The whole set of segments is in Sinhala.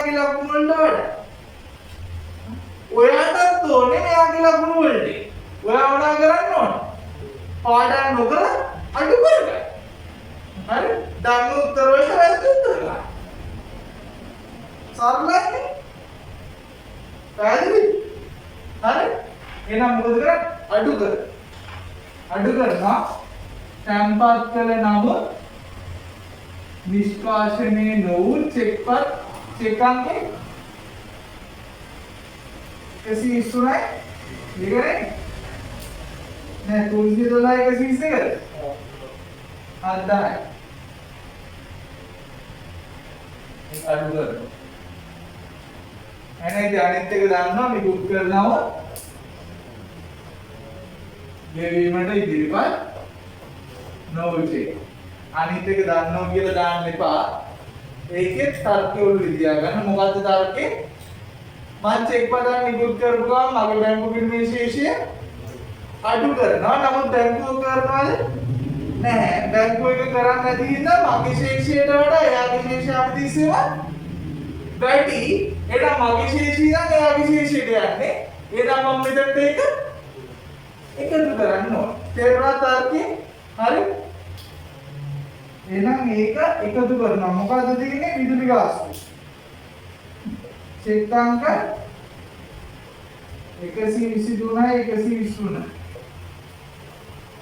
ලකුණු වලට වඩා. ඔයාටත් ඕනේ මෙයාගේ ලකුණු වලට. ඔයා මොනා කරන්න ඕන? පාඩම් නොකර අඩු කරගන්න. හරි? දන්න උත්තර වලට වැරදි උත්තර ගන්න. සරලයි. පැහැදිලි? හරි? එහෙනම් මොකද කරන්නේ? අඩු කර. අඩු කරනවා. තැන්පත් කළ නම නිෂ්කාශනය නොවූ චෙක්පත් චෙක් අංකේ 123යි. ඉතින් නෑ 312 122ද? හරියි. ඒක අඩු කරනවා. එහෙනම් අනිත් එක දාන්නවා නිකුත් කරනවා. ගෙවීමට ඉදිරිපත් නොවේ. අනිත් එක දන්නවා කියලා දාන්න එපා. ඒකේ තර්කය උළු විදියා ගන්න. මොකද්ද තර්කේ? මම චෙක් පදන් නිකුත් කරපු ගමන් මගේ බැංකු පිරිමේ ශේෂය අඩු කරනවා. නමුත් බැංකුව කරනවද? නැහැ. බැංකුව එක කරන්නේ නැති හින්දා මගේ ශේෂයට වඩා එයාගේ ශේෂය අතිශයම වැඩි. එහෙනම් මගේ ශේෂය නම් එයාගේ ශේෂයට යන්නේ. එහෙනම් මම මෙතනට ඒක එකතු කරන්න ඕන. තේරුණා තර්කය? හරි? එහෙනම් මේක එකතු කරනවා. මොකද්ද තියෙන්නේ? විදුලි ගාස්තු. චෙක් අංක 123යි 123.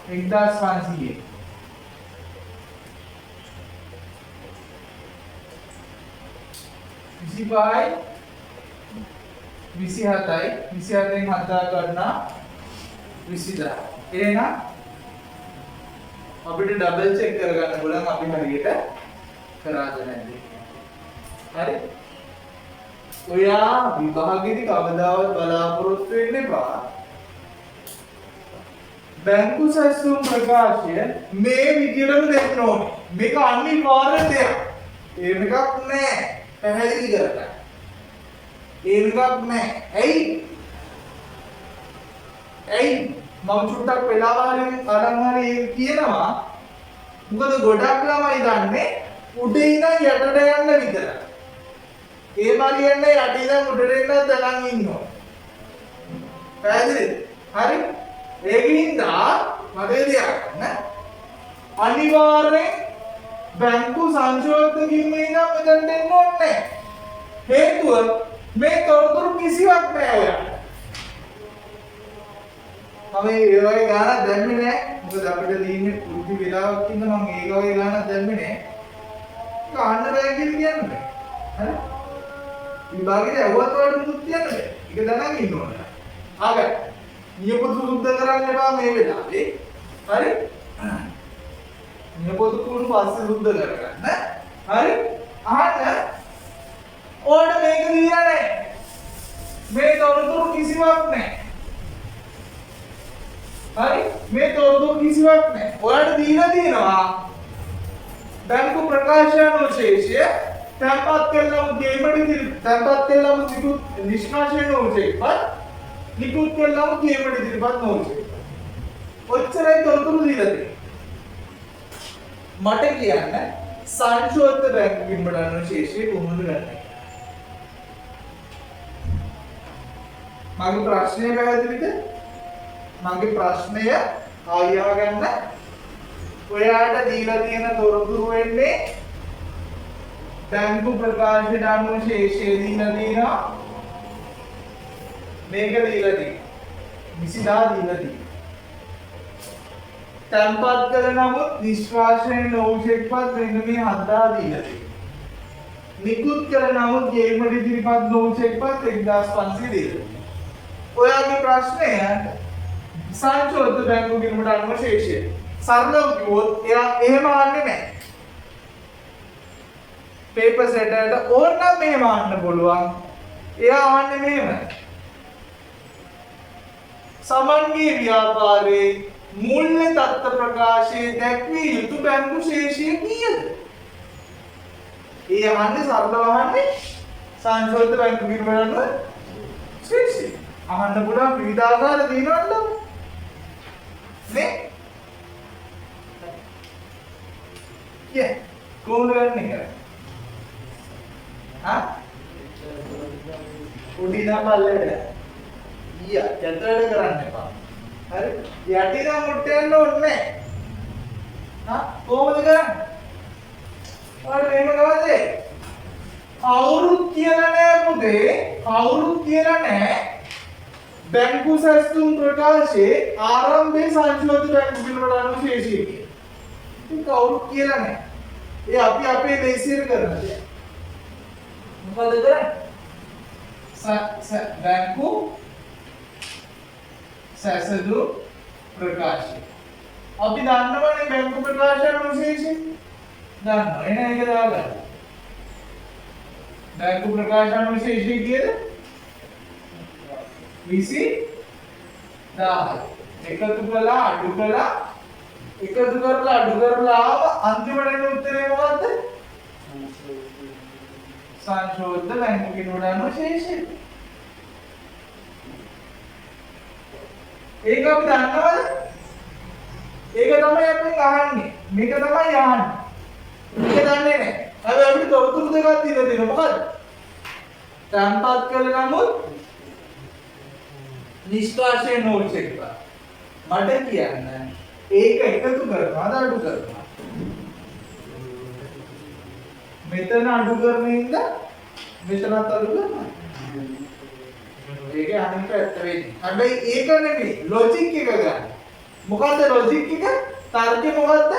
1500. 25යි 27යි 27න් 7 ගන්නා 20000. එහෙනම් අපිට ඩබල් චෙක් කරගන්න පුළුවන් අපි හරියට කරාද නැද්ද. හරි? ඔයා විභාගෙදි කවදාවත් බලාපොරොත්තු වෙන්න එපා. බැංකු සැසුම් ප්‍රකාශය මේ විදිහටම දෙන්න ඕනේ. මේක අනිවාර්ය දෙයක්. එහෙම එකක් නෑ. පැහැදිලි කරගන්න. එහෙම එකක් නෑ. ඇයි? මම චුට්ටක් වෙලාව හරි අරන් හරි කියනවා. මොකද ගොඩක් ළමයි දන්නේ උඩේ ඉඳන් යටට යන්න විතරයි. ඒ මාරියන්නේ යටේ ඉඳන් උඩට එන්න දලන් ඉන්නවා. පැහැදිලිද? හරි? ඒකින්ද මගේ තියාගන්න. අනිවාර්යෙන් බැංකු සංශෝධකකින් ඉඳන් මෙතන දෙන්න ඕනේ. හේතුව මේ තොරතුරු කිසිවක් නෑ ඔයාලට. මම ඒ වගේ ගානක් දැම්මේ නෑ. මොකද අපිට තියෙන්නේ පුරුදු වෙලාවක් ඉඳන් මම ඒ වගේ ගානක් දැම්මේ නෑ. ඒක අහන්න බෑ කියලා කියන්නේ. හරි? විභාගෙට ඇහුවත් වලට මුත් කියන්න බෑ. ඒක දැනගෙන ඉන්න ඕන. ආගන්න. නියපොතු සුද්ධ කරන්න එපා මේ වෙලාවේ. හරි? නියපොතු කුණු පස්සේ සුද්ධ කරගන්න. හරි? අහන්න. ඕඩ මේක දීලා නෑ. මේ තොරතුරු කිසිවක් නෑ. හරි? මේ තොරතුරු කිසිවක් නෑ. ඔයාලට දීලා තියෙනවා බැංකු ප්‍රකාශන ශේෂය තැන්පත් කළාම ගේමඩ ඉදිරිපත් තැන්පත් කළාම නිෂ්කාශනය නොවේපත් නිකුත් කළාම ගේමඩ ඉදිරිපත් නොවේ. ඔච්චරයි තොරතුරු දීලා තියෙන්නේ. මට කියන්න සංශෝධිත බැංකු ගේමඩ ශේෂය කොහොමද ගන්නේ? මගේ ප්‍රශ්නය පැහැදිලිද? මගේ ප්‍රශ්නය ආයෙම ගන්න. ඔයාට දීලා තියෙන තොරතුරු වෙන්නේ බැංකු ප්‍රකාශන අනුව ශේෂය දීලා තියෙනවා. මේක දීලා තියෙනවා. 20000 දීලා තියෙනවා. තැන්පත් කළ නමුත් නිෂ්කාශනය නොවූ චෙක්පත් මෙන්න මේ 7000 දීලා තියෙනවා. නිකුත් කළ නමුත් ගේමට ඉදිරිපත් නොවූ චෙක්පත් 1500 දීලා. ඔයාගේ ප්‍රශ්නය සංශෝධිත බැංකු ගිණුමට අනුව ශේෂය. සරලව කිව්වොත් එයා එහෙම ආන්නේ නැහැ. පේපර් සෙටර්ට ඕනනම් මෙහෙම ආන්න පුළුවන්. එයා ආන්නේ මෙහෙම. සමන්ගේ ව්‍යාපාරයේ මූල්‍ය තත්ත්ව ප්‍රකාශයේ දැක්විය යුතු බැංකු ශේෂය කීයද? ඒ ආන්නේ සරලව ආන්නේ සංශෝධිත බැංකු ගිණුමට අනුව ශේෂය. අහන්න පුළුවන් විවිධාකාර දිනවල නේ කොහොමද ගන්න එක? උඩින් පල්ලෙට. ඊයා කැතවල කරන්න එපා. හරි? යටින් මුට්ට යන්න ඕනේ නැහැ. හා කොහොමද කරන්නේ? ඔයාලා මේක ගවදේ? කවුරුත් කියලා නෑ පුතේ. කවුරුත් කියලා නෑ. බැංකු සැස්තුම් ප්‍රකාශයේ ආරම්භයේ සංශෝධිත බැංකු පිළිවෙල අනුව ශේෂය කියලා. ඉතින් කවුරුත් කියලා නෑ. ඒ අපි අපේ දේශීය කරන දේ. මොකද කරන්නේ? බැංකු සැසඳු ප්‍රකාශය. අපි දන්නවනේ බැංකු ප්‍රකාශය අනුව ශේෂය. දන්නවා. එහෙනම් ඒක දාගන්න. බැංකු ප්‍රකාශ අනුව ශේෂය කීයද? 20000. එකතු කළා අඩු කළා එකතු කරලා අඩු කරලා ආව අන්තිමට එන උත්තරේ මොකද්ද? සංශෝධිත බැංකු පිළිවෙල අනුව ශේෂය. ඒක අපි දන්නවද? ඒක තමයි අපි අහන්නේ. මේක තමයි අහන්නේ. මේක දන්නේ නැහැ. හැබැයි අපිට තොරතුරු දෙකක් දීලා දෙනවා. මොකද්ද? තැන්පත් කළ නමුත් නිෂ්කාශය නොවිච්ච එක. මට කියන්න ඒක එකතු කරනවාද අඩු කරනවාද? මෙතන අඩු කරන ඉඳ මෙතනත් අඩු කරනවා. ඒක අනිත් පැත්ත වෙන්නේ. හැබැයි ඒක නෙමෙයි ලොජික් එක ගන්න. මොකද්ද ලොජික් එක? තර්කය මොකද්ද?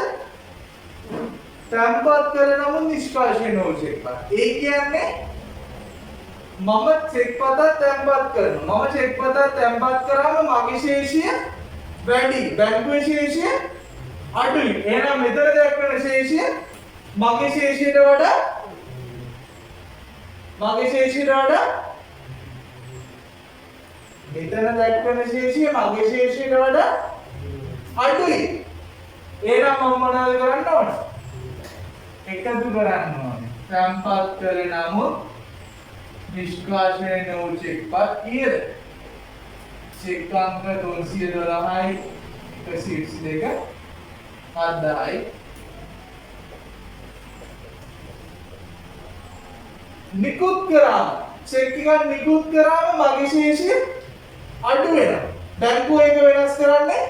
තැන්පත් කළ නමුත් නිෂ්කාශය නොවිච්ච එක. ඒ කියන්නේ මම චෙක් පතක් තැන්පත් කරනවා. මම චෙක් පතක් තැන්පත් කරාම මගේ ශේෂය වැඩි. බැංකුවේ ශේෂය අඩුයි. එහෙනම් මෙතන දක්වන ශේෂය මගේ ශේෂයට වඩා මෙතන දක්වන ශේෂය මගේ ශේෂයට වඩා අඩුයි. එහෙනම් මම මොනවද කරන්න ඕන? එකතු කරන්න ඕනේ. තැන්පත් කළ නමුත් නිෂ්කාශනය නොවු චෙක්පත් කීයද? චෙක් අංක 312යි 122 7යි නිකුත් කරාම චෙක් එකක් නිකුත් කරාම මගේ ශේෂය අඩු වෙනවා. බැංකුව එක වෙනස් කරන්නේ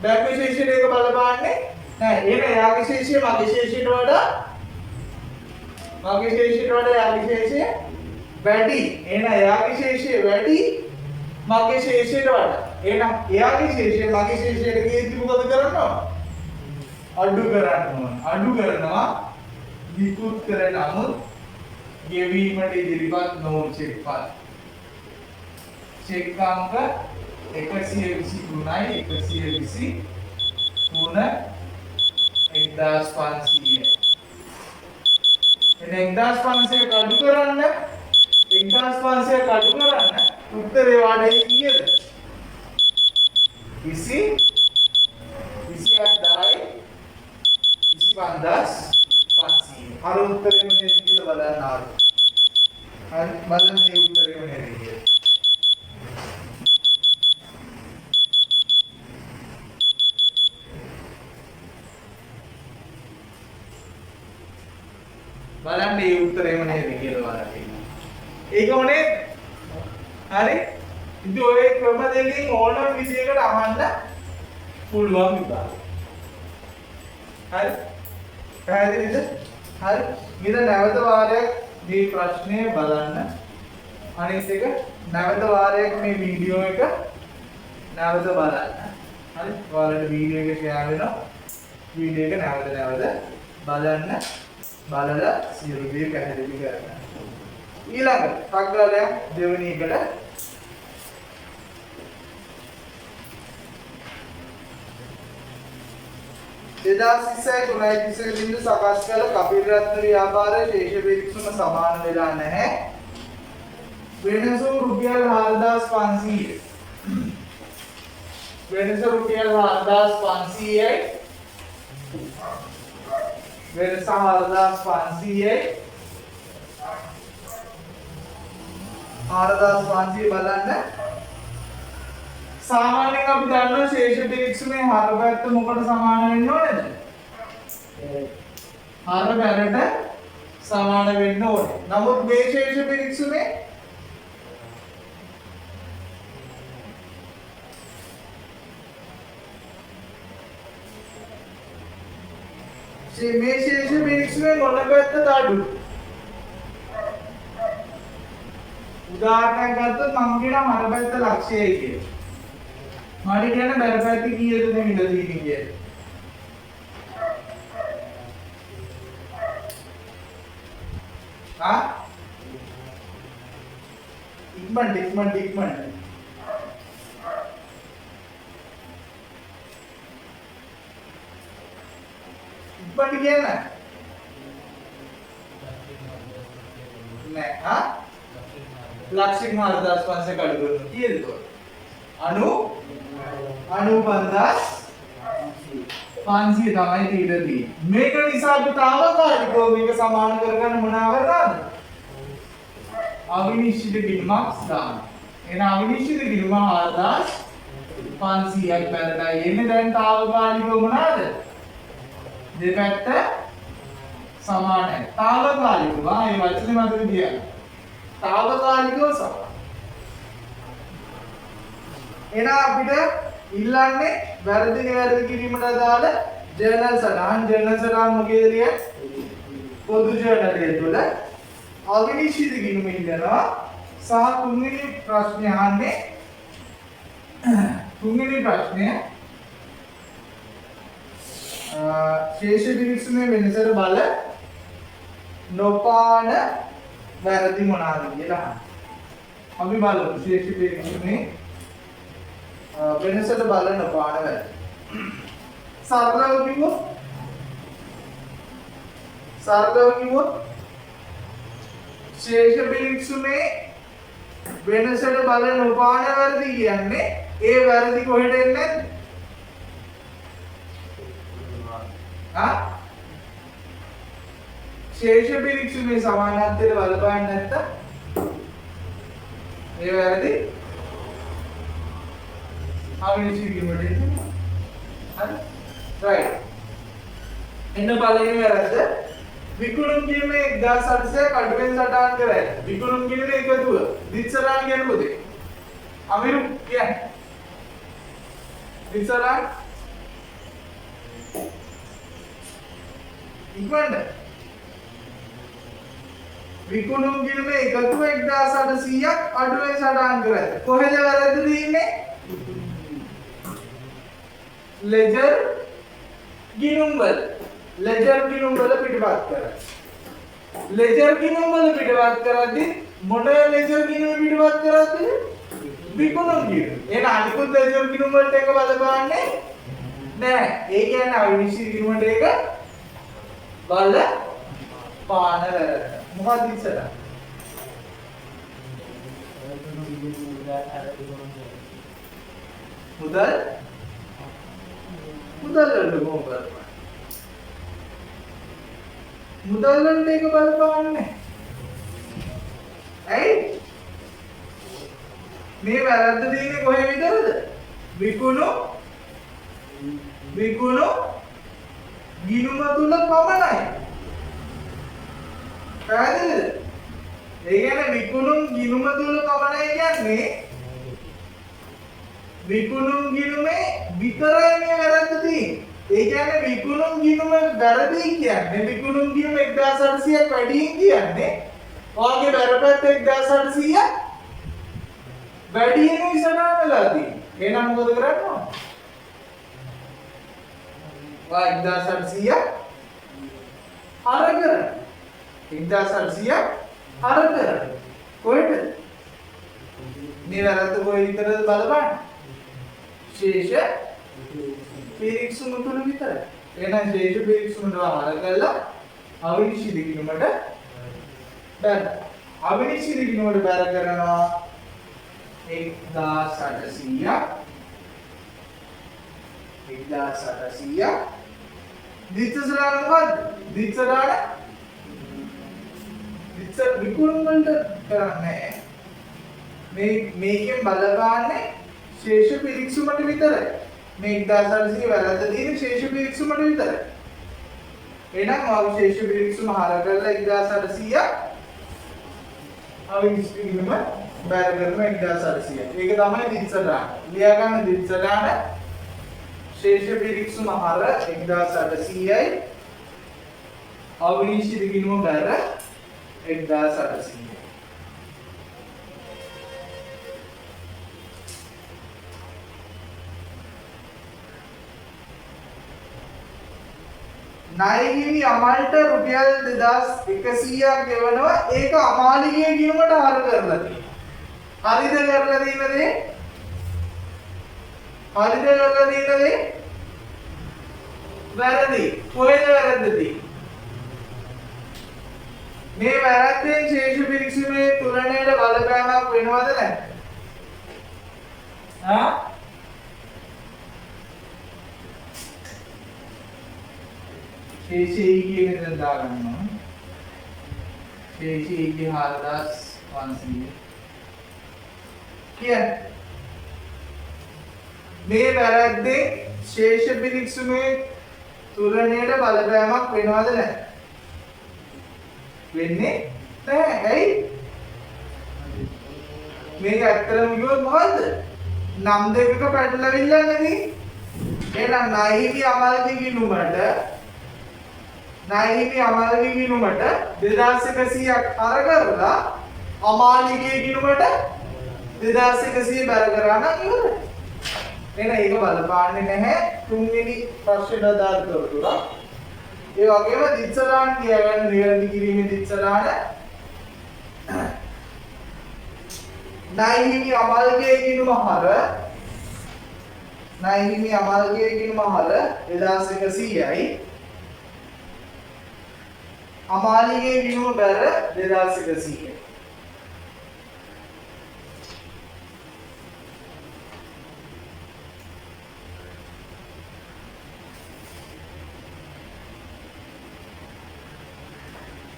බැංකුවේ ශේෂයට ඒක බලපාන්නේ නැහැ. එහෙනම් එයාගේ ශේෂය මගේ ශේෂයට වඩා එයාගේ ශේෂය වැඩි. එහෙනම් එයාගේ ශේෂය වැඩි මගේ ශේෂයට වඩා. එහෙනම් එයාගේ ශේෂය මගේ ශේෂයට කීයද මොකද කරනවා? අඩු කරනවා. අඩු කරනවා නිකුත් කර නමුත් ගෙවීමට ඉදිරිපත් නොවන චෙක්පත්. චෙක් අංක 123යි 123 1500. එහෙනම් 1500 අඩු කරන්න 1500 අඩු කරන්න උත්තරේ වාඩේ කීයද? 20 28යි 25500. අර උත්තරේම නේද කියලා බලන්න ආවා. හරි බලන්න මේ උත්තරේම නේද කියලා. බලන්න මේ උත්තරේම නේද කියලා බලන්න. ඒකම නේද? හරි? ඉතින් ඔය ක්‍රම දෙකෙන් ඕනම විදියකට අහන්න පුළුවන් විභාග. හරි? පැහැදිලිද? හරි? ඊට නැවත වාරයක් මේ ප්‍රශ්නය බලන්න. අනිත් එක නැවත වාරයක් මේ වීඩියෝ එක නැවත බලන්න. හරි? ඔයාලට වීඩියෝ එක ෂෙයා වෙනවා. වීඩියෝ එක නැවත බලන්න. බලලා සියලු දේ පැහැදිලි කරගන්න. ඊළඟ පග්ගලයක් දෙවෙනි එකට 2023 බිඳු සකස් කළ කපිරත්න ව්‍යාපාරයේ ශේෂ පිරික්සම සමාන වෙලා නැහැ. වෙනස රුපියල් 4500. වෙනස රුපියල් 4500යි. වෙනස 4500යි. 4500 බලන්න. සාමාන්‍යයෙන් අපි දන්නවා ශේෂ පිරික්සමේ හර පැත්ත මොකට සමාන වෙන්න ඕනේද? හර පැරට සමාන වෙන්න ඕනේ. නමුත් මේ ශේෂ පිරික්සමේ මේ ශේෂ පිරික්සුමේ මොන පැත්තද අඩු? උදාහරණයක් ගත්තොත් මම කියනවා මර පැත්ත ලක්ෂයයි කියලා. මට කියන්න බැර පැත්ත කීයද දෙමින්ද තියෙන්නේ කියලා. හා? ඉක්මනට. ඉක්මනට කියන්න. නෑ හා? ලක්ෂික මාර්ග 10500 කඩ කරනවා කීයද ඒක? 95000 තමයි තීරදී. මේක නිසා අපි තාවකාලිකව මේක සමාන කරගන්න මොනවා කරනවද? අවිනිශ්චිත ගිණුමක් දාන්න. එහෙනම් අවිනිශ්චිත ගිණුම 4500ක් පැරණයි. එන්නේ දැන් තාවකාලිකව මොනවාද? දෙපැත්ත සමානයි. තාවකාලිකව මේ වචනේ මතක තියාගන්න. තාවකාලිකව සමාන. එහෙනම් අපිට ඉල්ලන්නේ වැරදි කිරීමට අදාළ ජර්නල් සටහන් මොකේද ලියන්නේ? පොදු ජර්නලයේ තුල අවිනිශ්චිත ගිණුම ඉල්ලනවා සහ තුන්වෙනි ප්‍රශ්නේ අහන්නේ තුන්වෙනි ප්‍රශ්නය ශේෂ පිරික්සුමේ වෙනසට බල නොපාන වැරදි මොනවාද කියලා අහන්න. අපි බලමු ශේෂ පිරික්සුමේ වෙනසට බල නොපාන වැරදි. සරලව කිව්වොත් ශේෂ පිරික්සුමේ වෙනසට බල නොපාන වැරදි කියන්නේ ඒ වැරදි කොහෙට එන්නේ? ශේෂ පිරික්සුමේ සමානත්වයට බලපාන්නේ නැත්තම් ඒ වැරදි අවිනිශ්චිත ගිණුමට එන්නේ. හරි? රයිට්. එන්න පළවෙනි වැරද්ද විකුණුම් ගිණුමේ 1800ක් අඩුවෙන් සටහන් කරයි. විකුණුම් ගිණුමේ එකතුව දිස්සරාන් කියන්නේ මොකද? අමිරු කියන්නේ. දිස්සරාන් ඉක්මනට විකුණුම් ගිණුමේ එකතුව 1800ක් අඩුවෙන් සටහන් කරයි. කොහෙද වැරද්ද තියෙන්නේ? ලෙජර් ගිණුම් වල පිටපත් කරා. ලෙජර් ගිණුම් වල පිටපත් කරද්දී මොන ලෙජර් ගිණුම පිටපත් කරද්දී විකුණුම් ගිණුම. එහෙනම් අනිකුත් ලෙජර් ගිණුම් වලට එක බලපාන්නේ නෑ. ඒ කියන්නේ අවිනිශ්චිත ගිණුමට එක බලපාන වැරද්ද. මොකක්ද ඉස්සර? මුදල් වලට කොහොමද බලපාන්නේ? මුදල් වලට ඒක බලපාන්නේ. ඇයි? මේ වැරද්ද තියෙන්නේ කොහේ විතරද? විකුණු ගිණුම තුල පමණයි. පැහැදිලිද? ඒ කියන්නේ විකුණුම් ගිණුම තුල පමණයි කියන්නේ විකුණුම් ගිණුමේ විතරයි මේ වැරද්ද තියෙන්නේ. ඒ කියන්නේ විකුණුම් ගිණුම වැරදි කියන්නේ විකුණුම් ගිණුම 1800ක් වැඩියෙන් කියන්නේ ඔයගේ බරපැත්ත 1800ක් වැඩියෙන් ඉස්සරහා වෙලා තියෙන්නේ. එහෙනම් මොකද කරන්න ඕන? වා 1800ක් හර කරන්න. 1800ක් හර කරන්න. කොහෙද? මේ වැරද්ද කොහෙ විතරද බලපන්න. ශේෂ පිරික්සුම තුල විතරයි. එහෙනම් ශේෂ පිරික්සුමට හර කළා අවිනිශ්චිත ගිණුමට බැර. අවිනිශ්චිත ගිණුමට බැර කරනවා 1800ක් 1800ක් දිත්තසරාන මොකද්ද? දිත්තසරාන විකුණුම් වලට කරන්නේ මේකෙන් බලපාන්නේ ශේෂ පිරික්සුමට විතරයි. මේ 1800 වැරද්ද තියෙන්නේ ශේෂ පිරික්සුමට විතරයි. එහෙනම් ආව ශේෂ පිරික්සුම හර කරලා 1800ක් අවිනිශ්චිත ගිණුම බැර කරනවා 1800ක්. ඒක තමයි දිත්තසරාන. ලියා ගන්න දිත්තසරාන ශේෂ පිරික්සුම හර 1800යි අවිනිශ්චිත ගිණුම බැර 1800. ණයගිනි අමල්ට රුපියල් 2100ක් ගෙවනවා. ඒක අමාලිගේ ගිණුමට හර කරලා තියෙනවා. හරිද කරලා තියෙන දේ? හරිද කරලා තියෙන දේ? වැරදි. කොහෙද වැරද්ද තියෙන්නේ? මේ වැරද්දෙන් ශේෂ පිරික්සීමේ තුලනයට බලපෑමක් වෙනවද නැද්ද? හා? ශේෂී කියන දේ දාගන්නවා. ශේෂී 4500. කියන්නේ මේ වැරද්දෙන් ශේෂ පිරික්සීමේ තුලනයට බලපෑමක් වෙනවද නැද්ද? වෙන්නේ නැහැ. ඇයි? මේක ඇත්තටම කිව්වොත් මොකද්ද? නම් දෙකක පැටලවිල්ල නෙවෙයි. එහෙනම් ණයහිමි අමල්ගේ ගිණුමට 2100ක් අර කරලා අමාලිගේ ගිණුමට 2100 බැර කරා නම් ඉවරයි. එහෙනම් ඒක බලපාන්නේ නැහැ තුන්වෙනි ප්‍රශ්නෙට අදාළ තොරතුර. ඒ වගේම දිත්සලාන තියාගන්න නිවැරදි කිරීමේ දිත්සලාන ණයහිමි අමල්ගේ ගිණුම හර 2100යි අමාලිගේ ගිණුම බැර 2100යි.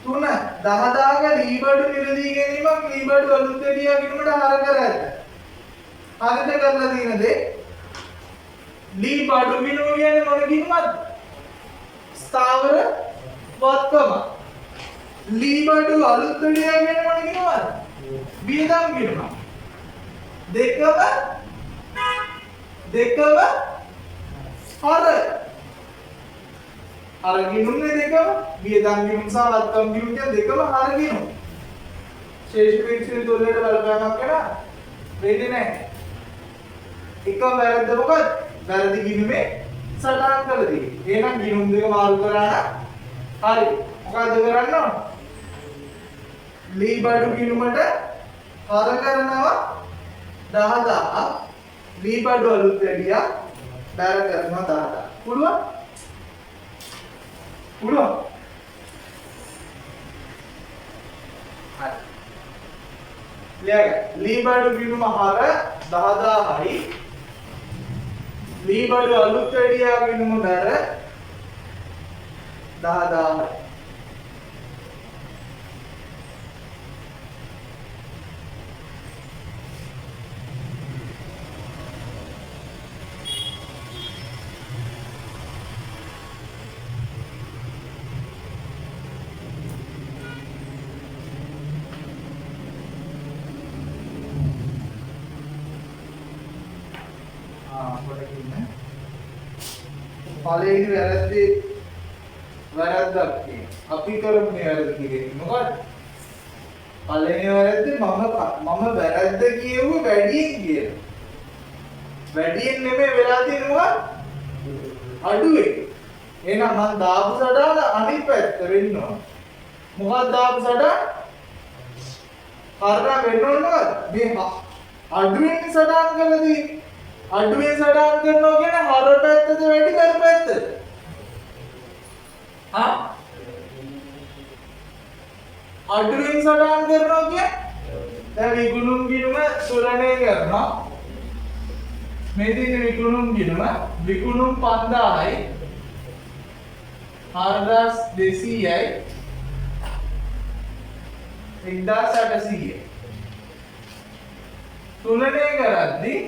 තුන 10000ක ලීබඩු මිලදී ගැනීමක් ලීබඩු අලුත් දෙවියා ගිණුමට හර කර ඇත. හරිද කරලා තියෙන දේ? ලීබඩු ගිණුම කියන්නේ මොන ගිණුමක්ද? ස්ථාවර වත්කම. ලීබඩු අලුත් දෙවියා කියන්නේ මොන ගිණුමක්ද? වියදම් ගිණුම. දෙකම හර අර ගිණුම්නේ දෙකම වියදම් ගිණුම් සහ වත්කම් ගිණුම් කියන දෙකම හර ගිණුම්. ශේෂ පිරික්සීමේ තුලට බලපෑමක් කරා වෙන්නේ නැහැ. එක වැරද්ද මොකද? වැරදි ගිණුමේ සටහන් කළ දේ. එහෙනම් ගිණුම් දෙක මාරු කරා නම් හරි. මොකද්ද කරන්න ඕන? ලීබඩු ගිණුමට හර කරනවා 10000. ලීබඩු අලුත් දෙවියා බැර කරනවා 10000. පුළුවන්? පුළුවන්. හරි. ලීබඩු ගිණුම හර 10000යි. ලීබඩු අලුත් දෙවියා ගිණුම බැර 10000යි. පළවෙනි වැරද්දක් තියෙනවා. අපි කරමු වැරද්ද කියන්නේ මොකක්ද? පළවෙනි වැරද්දේ මම වැරද්ද කියුවේ වැඩියෙන් කියලා. වැඩියෙන් නෙමෙයි වෙලා තියෙන්නේ මොකක්ද? අඩුවෙන්. එහෙනම් මම දාපු සටහන අනිත් පැත්ත වෙන්න ඕන. මොකක්ද දාපු සටහන? හරනා වෙන්න ඕන මොකක්ද? මේ අඩුවෙන් සටහන් කරලා තියෙන්නේ. අඩුවෙන් සටහන් කරනවා කියන්නේ හර පැත්තද වැඩි කර පැත්තද? හා? අඩුවෙන් සටහන් කරනවා කියන්නේ දැන් විකුණුම් ගිණුම තුලනය කරනවා. මේ තියෙන විකුණුම් ගිණුම විකුණුම් 5000යි 4200යි 1800යි තුලනය කරද්දී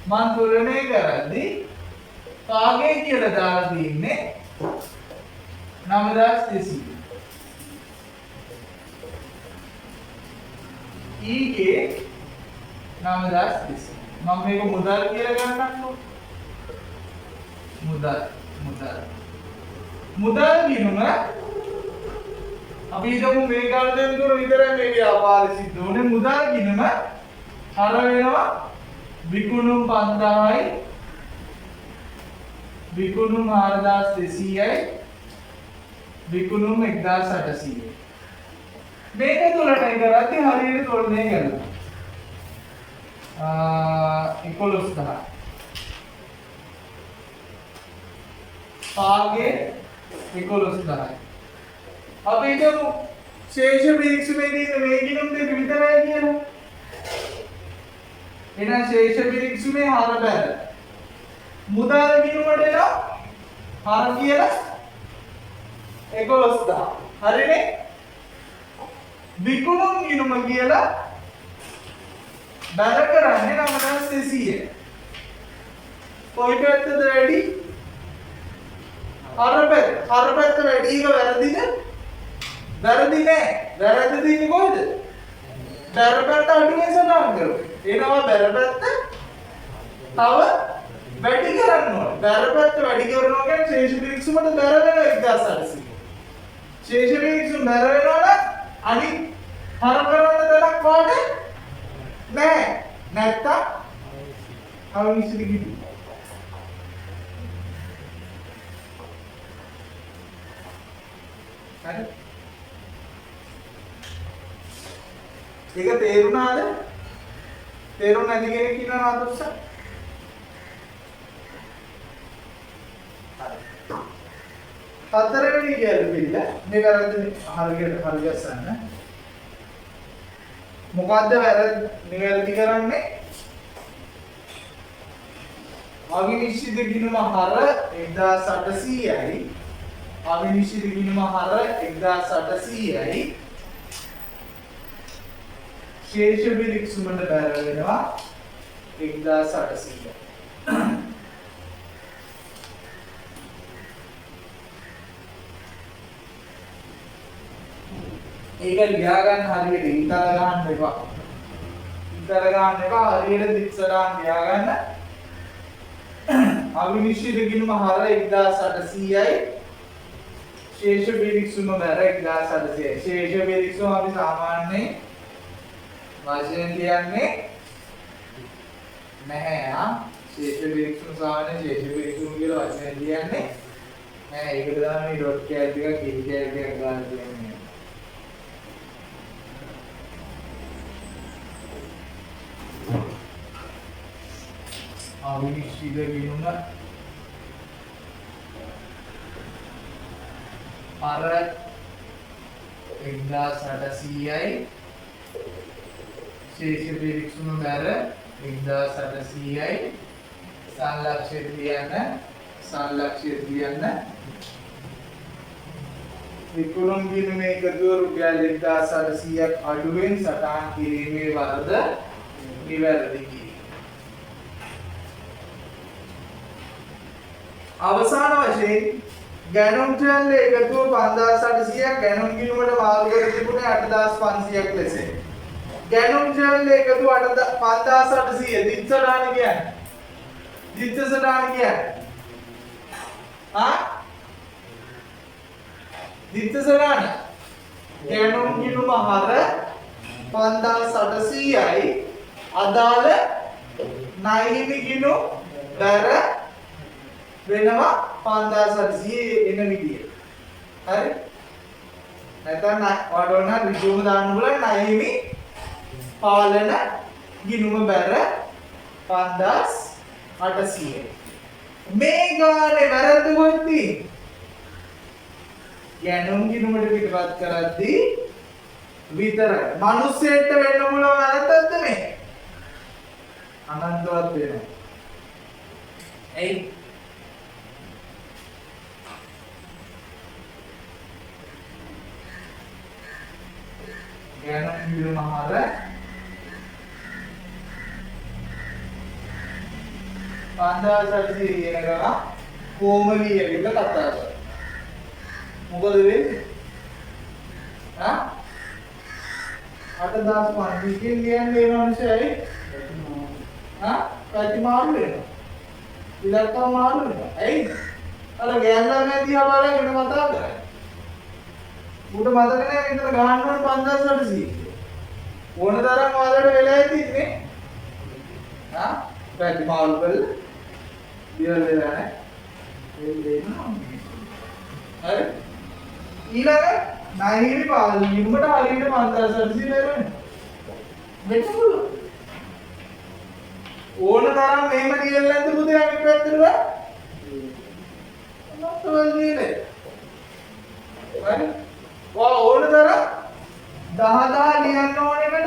මම තුලනය කරද්දී කාගේ කියලා දාලා තින්නේ 9200. ඊගේ 9200. මම මේක මුදල් කියලා ගන්නන්නකො. මුදල් ගිණුම අපි හිතමු මේ ගණන් දුර විතරයි මේ ව්‍යාපාරය සිද්ධ වුනේ මුදල් ගිණුම හර වෙනවා විකුණුම් 5000යි විකුණුම් 4200යි විකුණුම් 1800යි මේක තුලට කරද්දී හරියට තොරණේ කරනවා 11000 පාගේ 11000යි අපි හිතමු ශේෂ පිරික්සුමේදී මේ ගිණුම් දෙක විතරයි කියලා එහෙනම් ශේෂ පිරික්සුමේ හර බැල මුදල් ගිණුමට එනවා හර කියලා 11000 හරිනේ විකුණුම් ගිණුම කියලා බැල කරන්නේ 9200 කොයි පැත්තද වැඩි හර පැත්ත වැඩි එක වැරදිද වැරදි නෑ වැරදි දෙන්නේ කොහෙද බැර පැත්ත අඩුවෙන් සටහන් කරමු එනවා බැර පැත්ත තව වැඩි කරන්න ඕනේ බැර පැත්ත වැඩි කරනවා කියන්නේ ශේෂ පිරික්සුමට බැර වෙනවා 1800 ශේෂ පිරික්සුම බැර වෙනවා නම් අනිත් හර කරන්න තරක් වාට නෑ නැත්තම් අවනිසිලි කිව්වා හරි ඒක තේරුණාද? තේරුණ නැති කෙනෙක් ඉන්නවද අතොස්ස? හතරවෙනි ගැළපෙන්න මේ වැරද්ද හරියට හරියස්සන්න. මොකද්ද වැරද්ද නිවැරදි කරන්නේ? අවිනිශ්චිත ගිණුම හර 1800යි අවිනිශ්චිත ගිණුම හර 1800යි ශේෂ පිරික්සුමට බැර වෙනවා 1800. ඒක ලියා ගන්න හරියට ඉතල ගන්න එපා. ඉතල ගන්න එපා හරියට දික්සඩාන් ලියා ගන්න. අවිනිශ්චිත ගිණුම හර 1800යි ශේෂ පිරික්සුම බැර 1800යි. ශේෂ පිරික්සුම අපි සාමාන්‍යයෙන් වශයෙන් කියන්නේ නැහැ ආ ශේෂ පිරික්සුම සාමාන්‍ය ශේෂ පිරික්සුම කියලා වශයෙන් කියන්නේ නැහැ ඒකට තමයි මේ ඩොට් කෑල්ට් එක කින් කෑල්ට් එක ගන්න තියෙන්නේ අවිනිශ්චිත ගිණුම අර 1800යි ශේෂ පිරික්සුම බැර 1800යි සංලක්ෂ්‍ය තියන්න විකුණුම් ගිණුමේ එකතුව රුපියල් 1800ක් අඩුවෙන් සටහන් කිරීමේ වරද නිවැරදි කිරීම. අවසාන වශයෙන් ගැනුම් චැනල එකතුව 5800ක් ගැනුම් ගිණුමට මාරු කර තිබුණේ 8500ක් ලෙසයි. ගැනුම් චැනල එකතුව 5800 දිත්සටහන කියන්නේ දිත්සටහන කියන්නේ දිත්සටහන ගැනුම් ගිණුම හර 5800යි අදාළ ණයහිමි ගිණුම් දර වෙනවා 5800 එන විදිය. හරි? නැත්නම් ඔයාලට ඕන ඍජුවම දාන්න බුලයි ණයහිමි පාලන ගිණුම බැර 5800. මේ ගානේ වැරද්ද කොහෙද? ගැනුම් ගිණුමට පිටපත් කරද්දී විතරයි. මිනිස්සෙට වෙන්න පුළුවන් වැරද්දක්ද මේ? අනන්තවත් වෙනවා. එයි ගැනුම් ගිණුම හර 5800 කියන එක කොමලී ඇවිල්ලා කතා කරා. මොකද වෙන්නේ? 8500 කියන්නේ මේ මිනිස්සයි ප්‍රතිමාරු වෙනවා. ඉලක්කම් මාරු වෙනවා. ඇයි? අර ගෑනලා මේ දිහා බලගෙන කතා කරන්නේ. උට මතක නෑ මෙතන ගහන්න ඕන 5800. ඕන තරම් ඔයාලට වෙලා ඉතින්නේ. හා? පැටි මාළු කරලා ඉවර වෙලා නෑ. ඒක දෙන්නවා. හරි? ඊළඟ නයිනි පාළු නිම්මට හරියට 5800 වෙනවා. මෙන්න පුළුවන්. ඕන තරම් මෙහෙම කියලා නැද්ද පුතේ අපි පැත්තට ගා? මොකක්ද නේද? හරි? ඔයා ඕන තරම් 10 ලියන්න ඕන එකට 10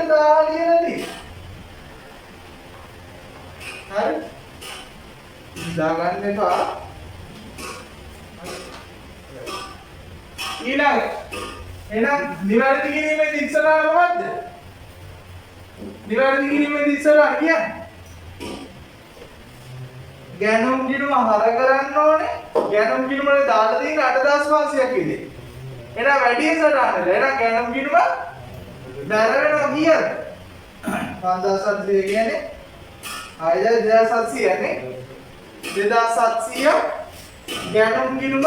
ලියලා තියෙනවා. හරි? දාගන්න එපා. ඊළඟ එහෙනම් නිවැරදි කිරීමේ ඉස්සරහ මොකද්ද? නිවැරදි කිරීමේ ඉස්සරහ කියන්නේ ගැණුම් ගිණුම හර කරන්න ඕනේ. ගැණුම් ගිණුම වල දාලා තියෙන 8500ක් විදිහට. එහෙනම් වැඩි සටහනද? එහෙනම් ගැණුම් ගිණුම බැර වෙනවා කීයද? 5700 කියන්නේ 2700 නේ. 2700 ගැණුම් ගිණුම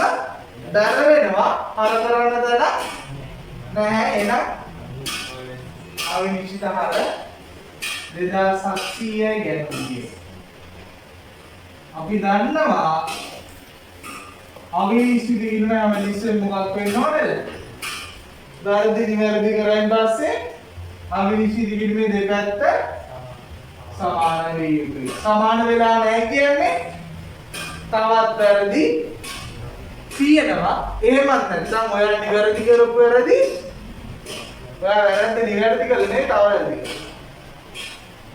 බැර වෙනවා හර කරන්න දන නැහැ. එහෙනම් අවිනිශ්චිත හර 2700 ගැණුම් ගිණුම අපි දන්නවා අවිනිශ්චිත ගිණුම හැම තිස්සෙම මොකක් වෙන්න ඕනේද? වැරදි නිවැරදි කරයින් පස්සේ අවිනිශ්චිත ගිණුමේ දෙපැත්ත සමාන වෙයි යුතුයි. සමාන වෙලා නැහැ කියන්නේ තවත් වැරදි තියෙනවා. එහෙමත් නැත්නම් ඔයාලා නිවැරදි කරපු වැරදි ඔයා වැරද්ද නිවැරදි කළේ නේ තව වැරදි.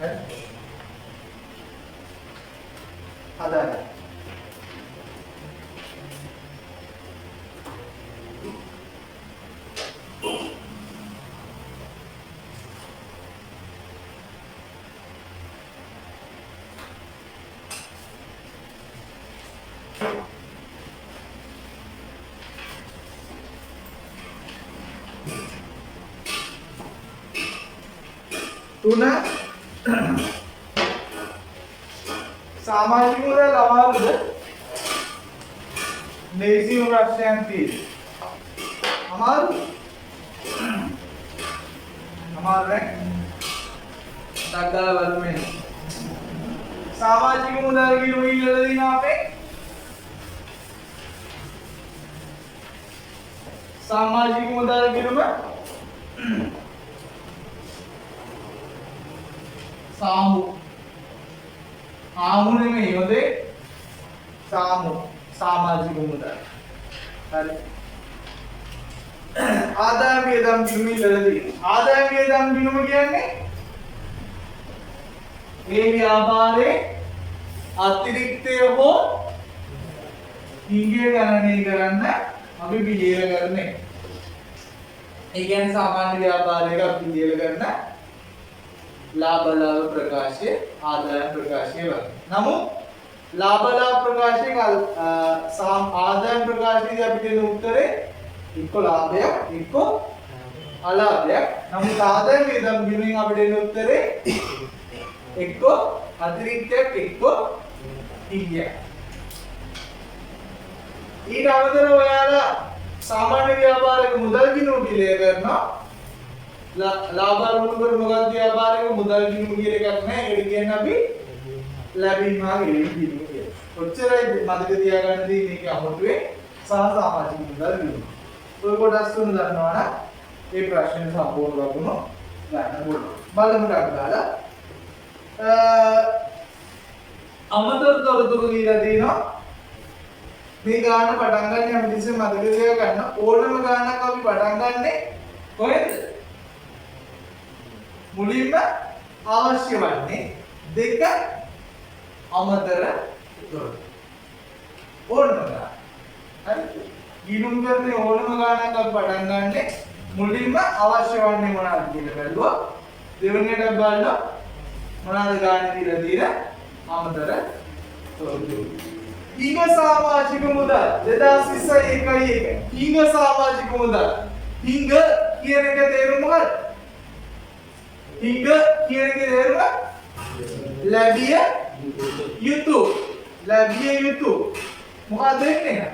හරි? හදාගන්න. තුන සාමාජික මුදල් අමාරුද? ලේසිම ප්‍රශ්නයක් තියෙනවා. අමාරු? අමාරු නෑ. ඩග්ගාලා බලමු. සාමාජික මුදල් ගිණුම ඉල්ලලා දිනා අපේ සාමාජික මුදල් ගිණුම सामू आमू නෙමෙයි හොඳේ सामू सामाजिक मुद्रा හරි ආදාය වියදම් ගිණුම ඉල්ලලාදී ආදාය වියදම් ගිණුම කියන්නේ මේ ව්‍යාපාරේ අතිරික්තය හෝ හිඟය ගණනය කරන්න අපි පිළියෙල කරන්නේ. ඒ කියන්නේ සාමාන්‍ය ව්‍යාපාරයක අපි පිළියෙල කරන लाभ लाभ प्रकाशे आदाय प्रकाशे वगैरह. नमो लाभ लाभ प्रकाशे का आदाय प्रकाशे जब अपने उत्तरे इको लाभ है इको अलाभ है. नमो आदाय वियदम गिणुम अपने उत्तरे इको अतिरिक्त इको हिंग्य. ඊට අමතරව ඔයාලා සාමාන්‍ය ව්‍යාපාරික මුදල් ගිණුම පිළියෙල කරනවා. ලාභාරුණ කර මොකක්ද ව්‍යාපාරික මුදල් ගිණුම කියලා එකක් නැහැ. ඒකට කියන්නේ අපි ලැබීම ආගේ ගිණුම කියලා. ඔච්චරයි මතක තියාගන්න තියෙන්නේ මේක අමුතුවේ සහ සමාජික මුදල් ගිණුම. ඔය කොටස් තුන දන්නවා නම් මේ ප්‍රශ්නේ සම්පූර්ණ ලකුණු ගන්න පුළුවන්. බලමු ඩග්ගාලා. අමතර තොරතුරු දීලා තියෙනවා. මේ ගාන පටන් ගන්න අපි ඉතින් මතක තියාගන්න ඕනම ගානක් අපි පටන් ගන්නෙ කොහෙද? මුලින්ම අවශ්‍ය වන්නේ දෙක අමතර තොරතුරු. ඕනම ගාන. හරි? ගිණුම් කරන්නේ ඕනම ගානක් අපි පටන් ගන්නෙ මුලින්ම අවශ්‍ය වන්නේ මොනවද කියලා බැලුවා. දෙවෙනියට බලනවා මොනවද ගාන දීලා දීලා අමතර තොරතුරු. ඊග සමාජික මුදල් 2021 ඊග සමාජික මුදල් ඊග කියන එක තේරුම මොකක්ද? ඊග කියන එකේ තේරුම ලැබිය යුතු මොකක්ද වෙන්නේ?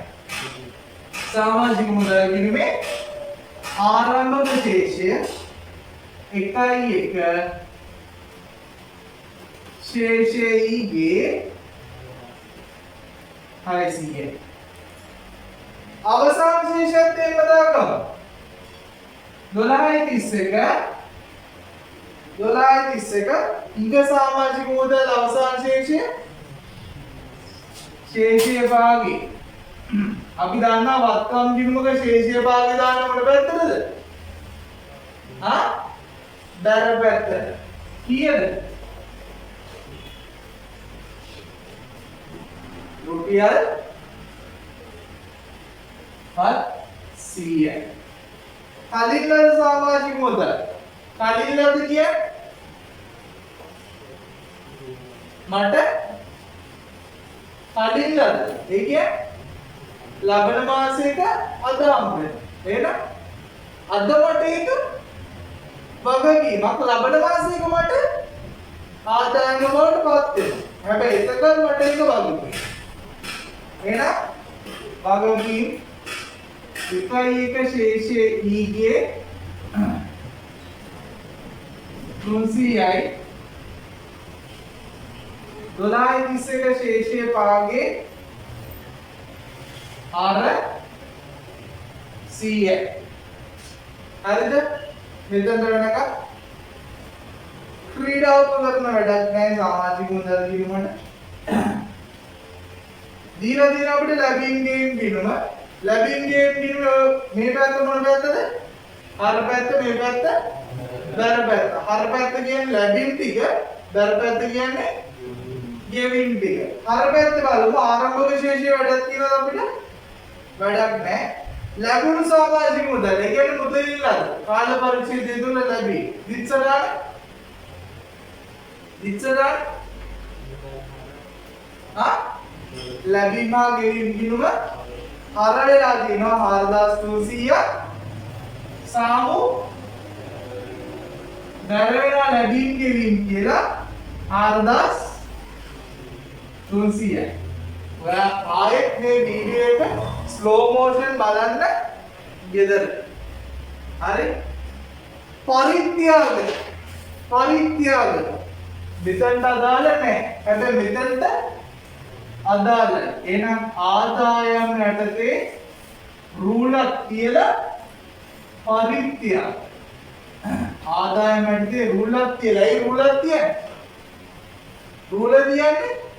සමාජික මුදල් ගිණුමේ ආරම්භක ශේෂය 1.1 ශේෂයේ ඊගේ 600 අවසාන ශේෂයත් එක්ක දාගමු 12.31 ඉංග සමාජික මුදල් අවසාන ශේෂය ශේෂය භාගී අපි දන්නා වත්කම් ගිණුමක ශේෂය භාගය දාන්න මොන පැත්තටද? බැර පැත්තට. කීයද? රුපියල් 700යි. කලින්ලද සමාජික මුදල්? කලින්ලද කියන්නේ? මට කලින්ලද? ඒ කියන්නේ ලබන මාසයක අද හම්බ වෙනවා. අද මට ඒක වගකීමක් ලබන මාසයක මට ආදායම වලට පත් වෙනවා. හැබැයි එතකන් මට ඒක වගකීමක්. එහෙනම් වගකීම් 1.1 ශේෂයේ ඊගේ 300යි 12.31 ශේෂයේ පාගේ අර 100යි. හරිද? මෙතන වෙනකම් ක්‍රීඩාවක කරන වැඩක් නැහැ සමාජික මුදල් ගිණුමට. දීලා දින අපිට ලැබින් ගේම් ගිණුම. ලැබින් ගේම් ගිණුම මේ පැත්ත මොන පැත්තද? හර පැත්ත මේ පැත්ත බැර පැත්ත. හර පැත්ත කියන්නේ ලැබින් ටික, බැර පැත්ත කියන්නේ ගෙවින් ටික. හර පැත්ත බලමු ආරම්භක ශේෂයේ වැඩක් තියෙනවද අපිට? වැඩක් නැහැ. ලැබුණු සමාජික මුදල්. ඒ කියන්නේ මුදලින්ලද කාල පරිච්ඡේදය තුල ලැබී. දිස්සරාන ලැබීම ගෙවීම ගිණුම අර වෙලා තියෙනවා 4300 සාමු බැර වෙලා ලැබීම ගෙවීම කියලා 4300යි. ඔයා ආයෙත් මේ වීඩියෝ එක ස්ලෝ මෝෂන් බලන්න ගෙදර. හරි? පරිත්‍යාග මෙතනට අදාළ නැහැ. හැබැයි මෙතනට අදාළ. එහෙනම් ආදායම් යටතේ රූලක් කියලා පරිත්‍යාග. ආදායම් යටතේ රූලක් කියලා. ඒ රූලක් තියන්නේ. රූල තියන්නේ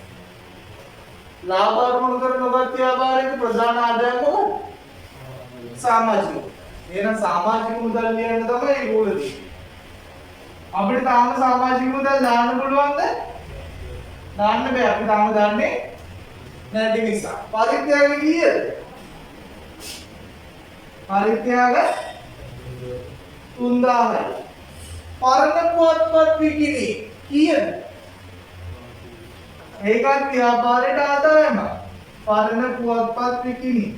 ලාභ අරමුණු කරන ඔබත් ව්‍යාපාරයේ ප්‍රධාන ආදායම මොකක්ද? සමාජික. එහෙනම් සමාජික මුදල් ලියන්න තමයි රූල තියෙන්නේ. අපිට තාම සමාජික මුදල් දාන්න පුළුවන්ද? දාන්න බෑ. අපි තාම දන්නේ නැති නිසා. පරිත්‍යාග කීයද? පරිත්‍යාග 3000යි. පරණ පුවත්පත් විකිණි කීයද? ඒකත් ව්‍යාපාරයට ආදායම. පරණ පුවත්පත් විකිණි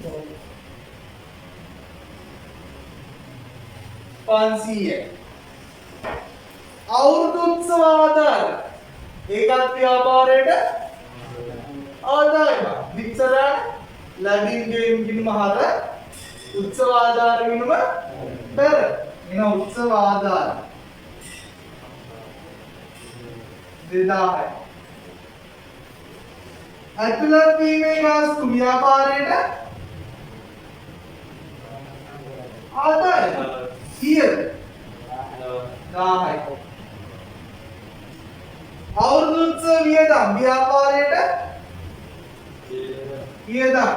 500යි. අවුරුදු උත්සව ආදාය. ඒකත් ව්‍යාපාරයට ආදායම. විතරක් ලැබින් ගේම් ගිණුම හර උත්සව ආදාය ගිණුම බැර. එන උත්සව ආදාය 2000යි. ඇතුළත් වීමේ ගාස්තු ව්‍යාපාරයට ආදායම කීයද? 1000යි. අවුරුදු උත්සව වියදම් ව්‍යාපාරයට වියදම්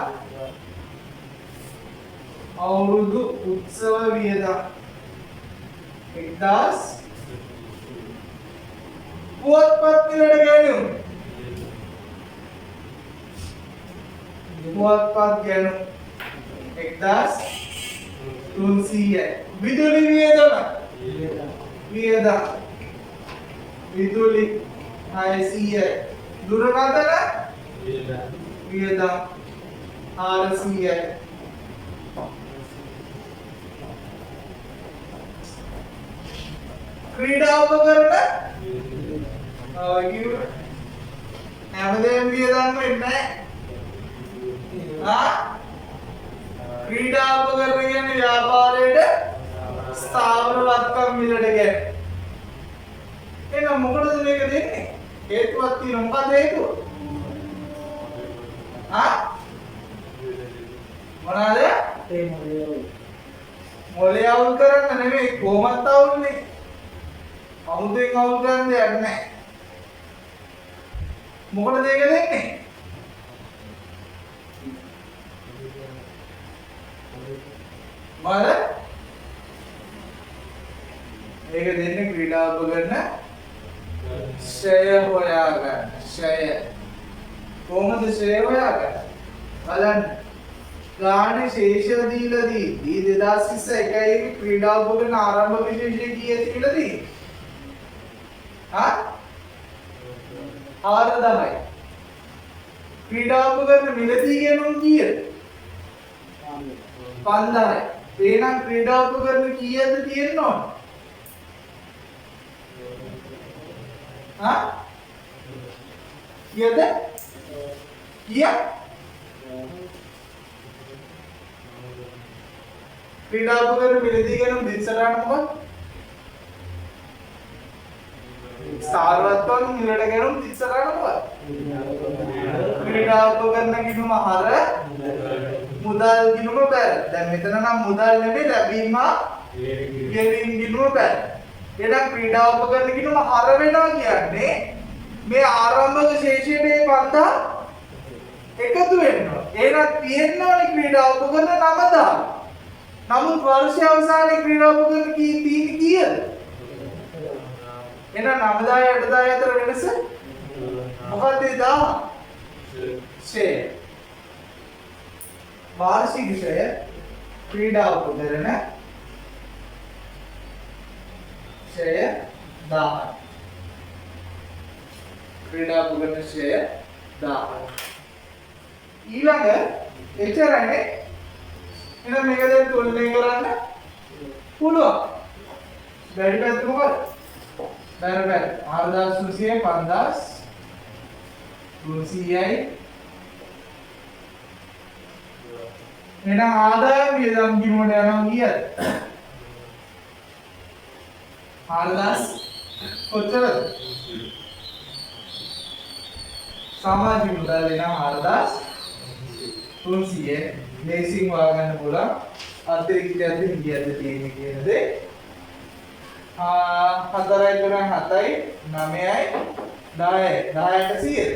අවුරුදු උත්සව වියදම් 1000 පුවත්පත් වලට ගැනුම් පුවත්පත් ගැනුම් 1300යි. විදුලි වියදම විදුලි 600යි. දුරකථන වියදම් 400යි. ක්‍රීඩා උපකරණ හැමදේම වියදම් වෙන්නේ නැහැ. ක්‍රීඩා උපකරණ කියන්නේ ව්‍යාපාරයට ස්ථාවරවත්කම් මිලට ගැන. එහෙනම් මොකටද මේක දෙන්නේ? හේතුවක් තියෙනවා. මොකද හේතුව? මොනවාද? මොලේ අවුල් කරන්න නෙමෙයි කොහොමත් අවුල්නේ. අමුතෙන් අවුල් කරන්න දෙයක් නැහැ. මොකටද ඒක දෙන්නේ? මොකද? ඒක දෙන්නේ ක්‍රීඩා උපකරණ ශ්‍රේය හොයාගන්න. ශ්‍රේය. කොහොමද ශ්‍රේය හොයාගන්නේ? බලන්න. ගානේ ශේෂය දීලා දී 2021 ක්‍රීඩා උපකරණ ආරම්භ විශේෂය කීයද කියලා දී. 4000යි. ක්‍රීඩා උපකරණ මිලදී කියනොත් කීයද? 5000යි. එහෙනම් ක්‍රීඩා උපකරණ කීයද තියෙන්න ඕන? කීයද? කීයක්? ක්‍රීඩා උපකරණ මිලදී කියනොත් ඉස්සරහට මොකක්ද? සාරවත්වම් මිලට කියනොත් ඉස්සරහට මොකක්ද? ක්‍රීඩා උපකරණ කිනුම හර මුදල් කිනුම බැල. දැන් මෙතන නම් මුදල් නෙමෙයි ලැබීම ගෙවීම කිනුම බැල. එහෙනම් ක්‍රීඩා උපකරණ කිනුම හර වෙනවා කියන්නේ මේ ආරම්භක ශේෂයේ මේ 5000 එකතු වෙනවා. එහෙනම් තියෙන්න ඕනේ ක්‍රීඩා උපකරණ 9000. නමුත් වර්ෂය අවසානයේ ක්‍රීඩා උපකරණ කීයද? එහෙනම් 9000 8000 අතර වෙනස මොකක්ද? 1000 ෂෙය. වාර්ෂික ෂෙය ක්‍රීඩා උපකරණ ෂෙය 1000. ක්‍රීඩා උපකරණ ෂෙය 1000. ඊළඟ එච්චරනේ. එහෙනම් මේක දැන් තුලෙන් කරන්න පුළුවන්. බැරි පැත්ත මොකද? බැරි 4300 5300යි. එහෙනම් ආදායම් වියදම් කිනුවට යනවා කීයද? 4000 කොච්චරද? සමාජ මුදල් එනම් 4300 ලේසින් හොයාගන්න පුළුවන්. අතිරික්තයක්ද හිටියක්ද තියෙන්නේ කියන දේ. 4යි 3යි 7යි 9යි 10යි 10ට 100ද?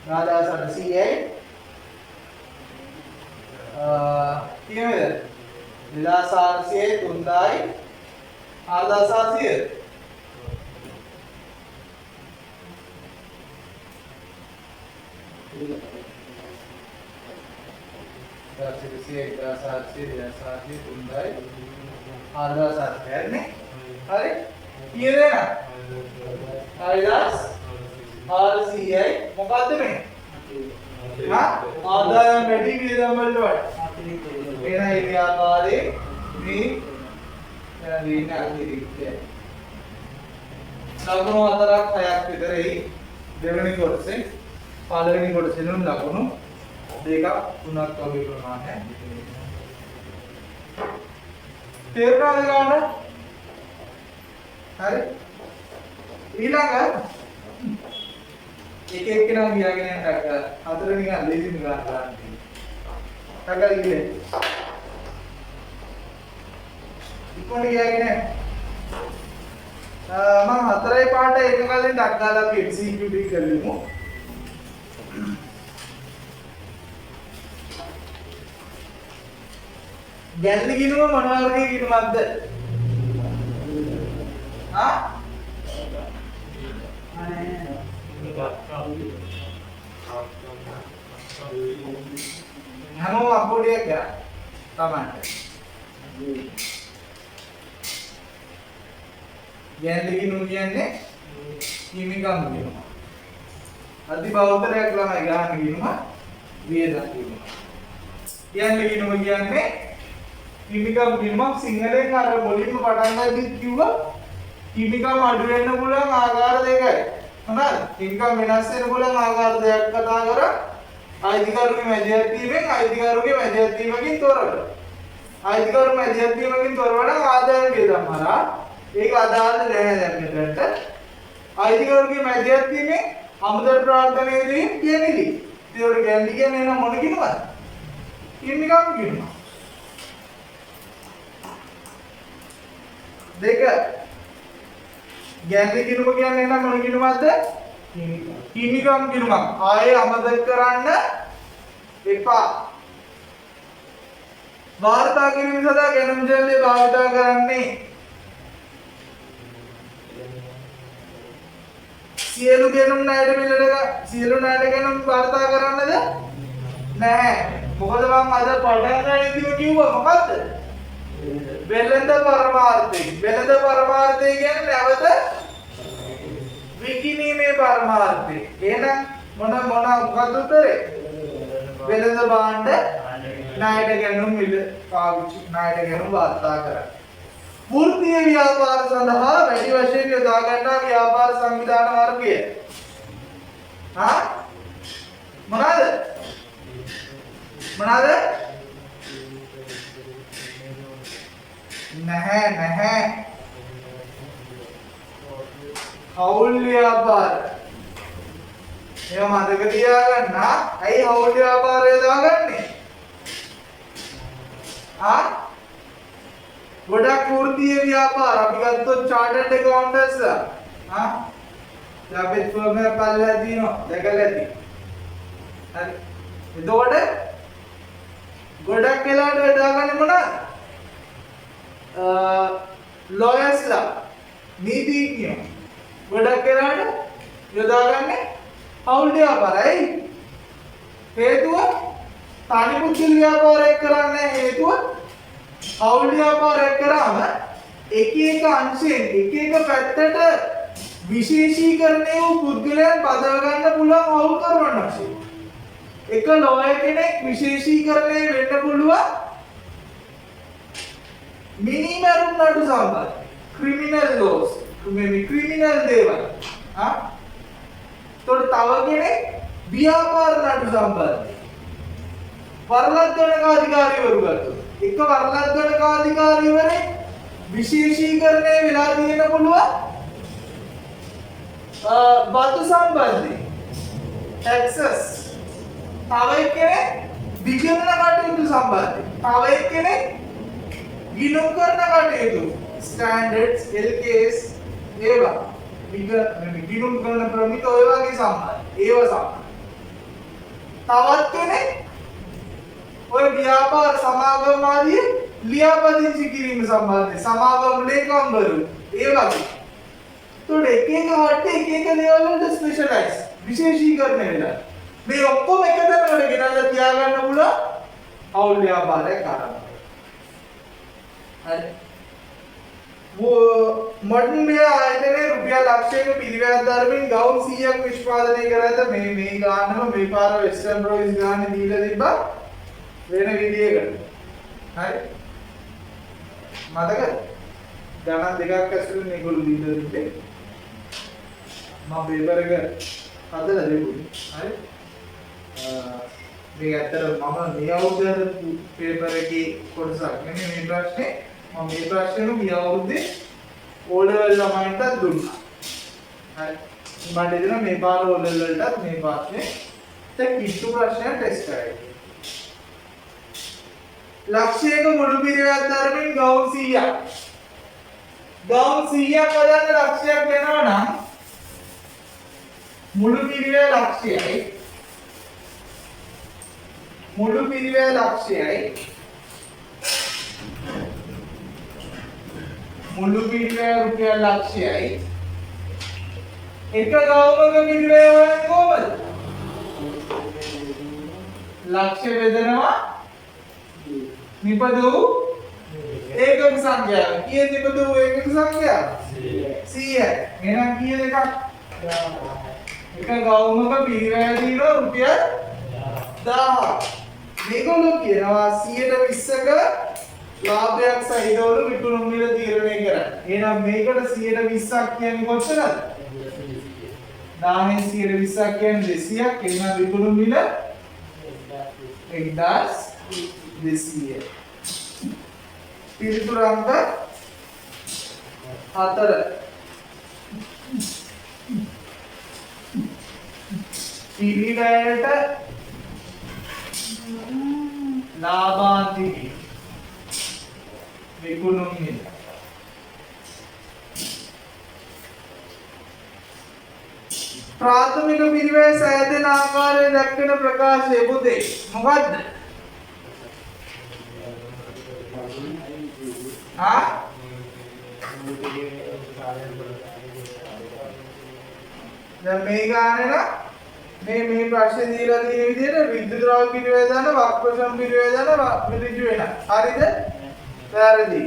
දාදාසට 100යි. කීයද? 2400යි 3000යි 4700ද? හරි කීයද නේද? 4400යි මොකද්ද මේ? ආදායම් වැඩි වියදම් වලට වඩා. එහෙනම් ඒ ව්‍යාපාරේ මේ දින අතිරික්තය. ලකුණු 4ක් 6ක් විතර එයි. දෙවෙනි කොටසේ පළවෙනි කොටසේ නම් ලකුණු 2ක් 3ක් වගේ ප්‍රමාණයක්. තේරුණාද ගන්න? හරි. ඊළඟ එක එක්කෙනා ගියාගෙන යන හතර නිකන් ලේසිම ගන්න ගන්න. තකල් ගියේ. ඉක්මනට ගියාගෙන මම 4යි 5ට එක කලින් ඩක් දාලා අපි එක්සිකියුටිව් කරලිමු. ගැල්ලි ගිනුම මොන වර්ගයේ ගිනුමක්ද? හැමෝම අපෝඩියක් කරා තමයි. ගැල්ලි ගිනුම කියන්නේ හිමිකම් ගිනුම. අධි බෞද්ධයක් ළමයි ගන්න ගිනුම වියදම් ගිනුම. ගැල්ලි ගිනුම කියන්නේ හිමිකම් ගිනුමක්. සිංහලෙන් අර මුලින්ම පටන් ගන්නදී කිව්වා හිමිකම් අඩු වෙන්න පුළුවන් ආකාර දෙකයි. හරිද? හිමිකම් වෙනස් වෙන්න පුළුවන් ආකාර දෙකක් කතා කරා. අයිතිකරුගේ මැදිහත් වීමෙන් අයිතිකරුගේ මැදිහත් වීමකින් තොරව. අයිතිකරු මැදිහත් වීමකින් තොරව නම් ආදායම් වියදම් හරහා ඒක අදාළ නැහැ දැන් මෙතනට. අයිතිකරුගේ මැදිහත් වීමෙන් අමුදල් ප්‍රාර්ථනාවේදී කියනෙලි. ඒකට ගැන්ඩි කියන්නේ එන මොන කිනුවද? කින්නිකම් කිනුව. දෙක ගැන්ඩි කිනුව කියන්නේ එන මොන කිනුවද? කින්නිකම් කිනුව. ආයේ අමතක කරන්න එපා. වාර්තා කිරීම සඳහා ගැනුම් ජලය භාවිත කරන්නේ සියලු ගැනුම් ණයට මිලට සියලු ණයට ගැනුම් වාර්තා කරන්නද නැහැ. මොකද මම අද පටන් ගන්නදී කිව්වා මොකද්ද? වෙළඳ පරමාර්ථය. වෙළඳ පරමාර්ථය කියන්නේ නැවත විකිණීමේ පරමාර්ථය. එහෙනම් මොන මොකක්ද උත්තරේ? වෙළඳ භාණ්ඩ ණයට ගැනුම් මිල පාවිච්චි ණයට ගැනුම් වාර්තා කරන්න. වෘත්තීය ව්‍යාපාර සඳහා වැඩි වශයෙන් යොදා ගන්නා ව්‍යාපාර සංවිධාන වර්ගය. මොනවාද? නැහැ. හවුල් ව්‍යාපාර. ඒවා මතක තියාගන්න. ඇයි හවුල් ව්‍යාපාරය දාගන්නේ? ගොඩක් වෘත්තීය ව්‍යාපාර අපි ගත්තොත් chartered accountants අපේ ෆර්ම් එක පල්ලෙහා තියෙනවා දැකලා ඇති. හරි. එතකොට ගොඩක් වෙලාවට යොදාගන්නේ මොනවද? lawyers නීතිඥයෝ. ගොඩක් වෙලාවට යොදාගන්නේ හවුල් ව්‍යාපාරයි. හේතුව තනි පුද්ගල ව්‍යාපාරයක් කරන්නේ හේතුව හවුල් ව්‍යාපාරයක් කරාම එක එක අංශයෙන් එක එක පැත්තට විශේෂීකරණය වූ පුද්ගලයන් පදව ගන්න පුළුවන් හවුල් කරවන්න අවශ්‍යයි. එක ලෝයර් කෙනෙක් විශේෂීකරණය වෙන්න පුළුවන් මිනිමරුම් නඩු සම්බන්ධ ක්‍රිමිනල් ලෝස් මේ ක්‍රිමිනල් දේවල්. තව කෙනෙක් ව්‍යාපාර නඩු සම්බන්ධ වරලද්දනකාධිකාරීවරු ගත්තොත් එක වරලද්දනකාධිකාරීවරේ විශේෂීකරණය වෙලා තියෙන පුළුවන් බදු සම්බන්ධයෙන් taxes. තව එක්කෙනෙක් විගණන කටයුතු සම්බන්ධයෙන්. තව එක්කෙනෙක් ගිණුම් කරන කටයුතු standards LKS ඒවා ගිණුම් කරන ප්‍රමිත ඔය වගේ සම්බන්ධ. ඒව සම්බන්ධ. තවත් කෙනෙක් ඔය ව්‍යාපාර සමාගම් ආදී ලියාපදිංචි කිරීම සම්බන්ධයෙන් සමාගම් ලේකම්වරු ඒ වගේ. ඒතකොට එක එක වට එක එක ලෙවල් වලට ස්පෙෂලායිස් විශේෂීකරණය වෙලා. මේ ඔක්කොම එක තැනකට ගෙනල්ලා තියාගන්න පුළුවන් හවුල් ව්‍යාපාරයක් කරනවා. හරි. මොඩර්න් මේ ආයතනයේ රුපියල් ලක්ෂයක පිරිවැයක් දරමින් ගවුම් 100ක් නිෂ්පාදනය කර ඇත. මේ ගානම මේ පාර වෙස්ටර්න් රොයිස් ගානේ දීලා තිබ්බා වෙන විදියකට. හරි. මතකද? ගණන් දෙකක් ඇතුළේ මේගොල්ලෝ දීලා තිබ්බේ. මම පේපර් එක හදලා දෙන්නේ. හරි. මේ ඇත්තට මම මේ අවුරුද්දේ පේපර් එකේ කොටසක් නෙමෙයි මේ ප්‍රශ්නේ. මම මේ ප්‍රශ්නේ මේ අවුරුද්දේ O level ළමයින්ට දුන්නා. හරි. මම දෙන්න මේ පාර O level වලටත් මේ ප්‍රශ්නේ කිට්ටු ප්‍රශ්නයක් ටෙස්ට් කරයි. ලක්ෂයක මුළු පිරිවැයක් දරමින් ගවුම් 100ක්. ගවුම් 100ක් හදන්න ලක්ෂයක් වෙනවා නම් මුළු පිරිවැය ලක්ෂයයි. මුළු පිරිවැය ලක්ෂයයි. මුළු පිරිවැය රුපියල් ලක්ෂයයි. එක ගවුමක පිරිවැය හොයන්නේ කොහමද? ලක්ෂ බෙදනවා නිපදවූ ඒකක සංඛ්‍යාව. කීයද නිපදවූ ඒකක සංඛ්‍යාව? 100. එහෙනම් කීයද එකක්? එක ගවුමක පිරිවැය දිනවා රුපියල් 1000. මේගොල්ලෝ කියනවා 120ක ලාභයක් සහිතවලු විකුණුම් මිල තීරණය කරන්න. එහෙනම් මේකට 120ක් කියන්නේ කොච්චරද? 1000න් 120ක් කියන්නේ 200ක්. එහෙනම් විකුණුම් මිල 1200 පිළිතුරු අංක 4 පිළිවෙලට ලාභාන්තික විකුණුම් මිල ප්‍රාථමික පිරිවැය සෑදෙන ආකාරය දක්වන ප්‍රකාශය පොතේ මොකද්ද? දැන් මේ ගානේ නම් මේ ප්‍රශ්නේ දීලා තියෙන විදිහට විද්‍යුත් ද්‍රව පිරිවැය දාන වක්‍රසම් පිරිවැය දාන ඍජු වෙන. හරිද? වැරදි.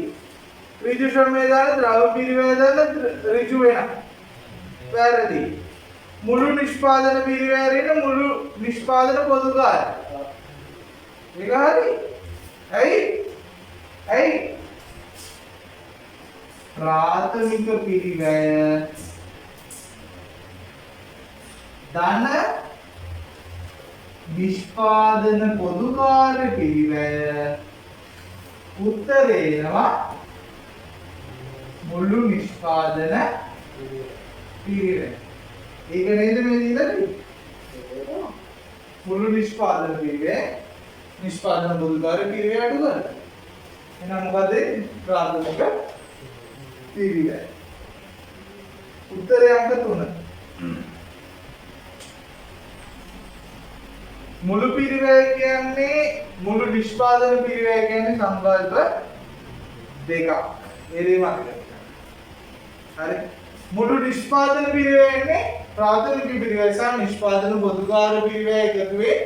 ඍජු ශ්‍රමයේ දාන ද්‍රව පිරිවැය දාන ඍජු වෙන. වැරදි. මුළු නිෂ්පාදන පිරිවැයේන මුළු නිෂ්පාදන පොදුකාරය. ඒක හරි. ඇයි? ප්‍රාථමික පිරිවැය ධන නිෂ්පාදන පොදුකාර්ය පිරිවැය උත්තරේනවා මුළු නිෂ්පාදන පිරිවැය. ඒක නේද මේ දීලා මුළු නිෂ්පාදන පිරිවැය නිෂ්පාදන පොදුකාර්ය පිරිවැය අඩු කරලා. එහෙනම් මොකද ප්‍රාථමික පිරිවැය. උත්තරේ අංක 3. මුළු පිරිවැය කියන්නේ මුළු නිෂ්පාදන පිරිවැය කියන්නේ සංකල්ප දෙකක්. ඒ දේ මතක තියාගන්න. හරි. මුළු නිෂ්පාදන පිරිවැයන්නේ ප්‍රාථමික පිරිවැය සහ නිෂ්පාදන පොදුකාර්ය පිරිවැය එකතුවේ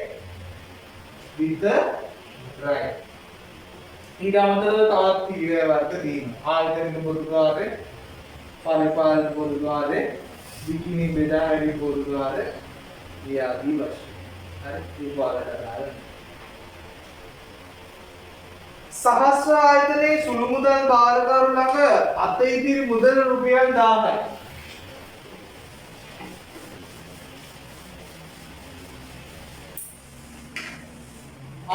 විතරයි. ඊට අමතරව තවත් පිරිවැය වර්ග තියෙනවා. ආයතනික පොදුකාර්ය, පරිපාලන පොදුකාර්ය, විකිණි බෙදා හැරීම් පොදුකාර්ය ආදී වශයෙන්. සහස්‍ර ආයතනයේ සුළු මුදල් භාරකරු ළඟ අත ඉදිරි මුදල රුපියල් 1000යි.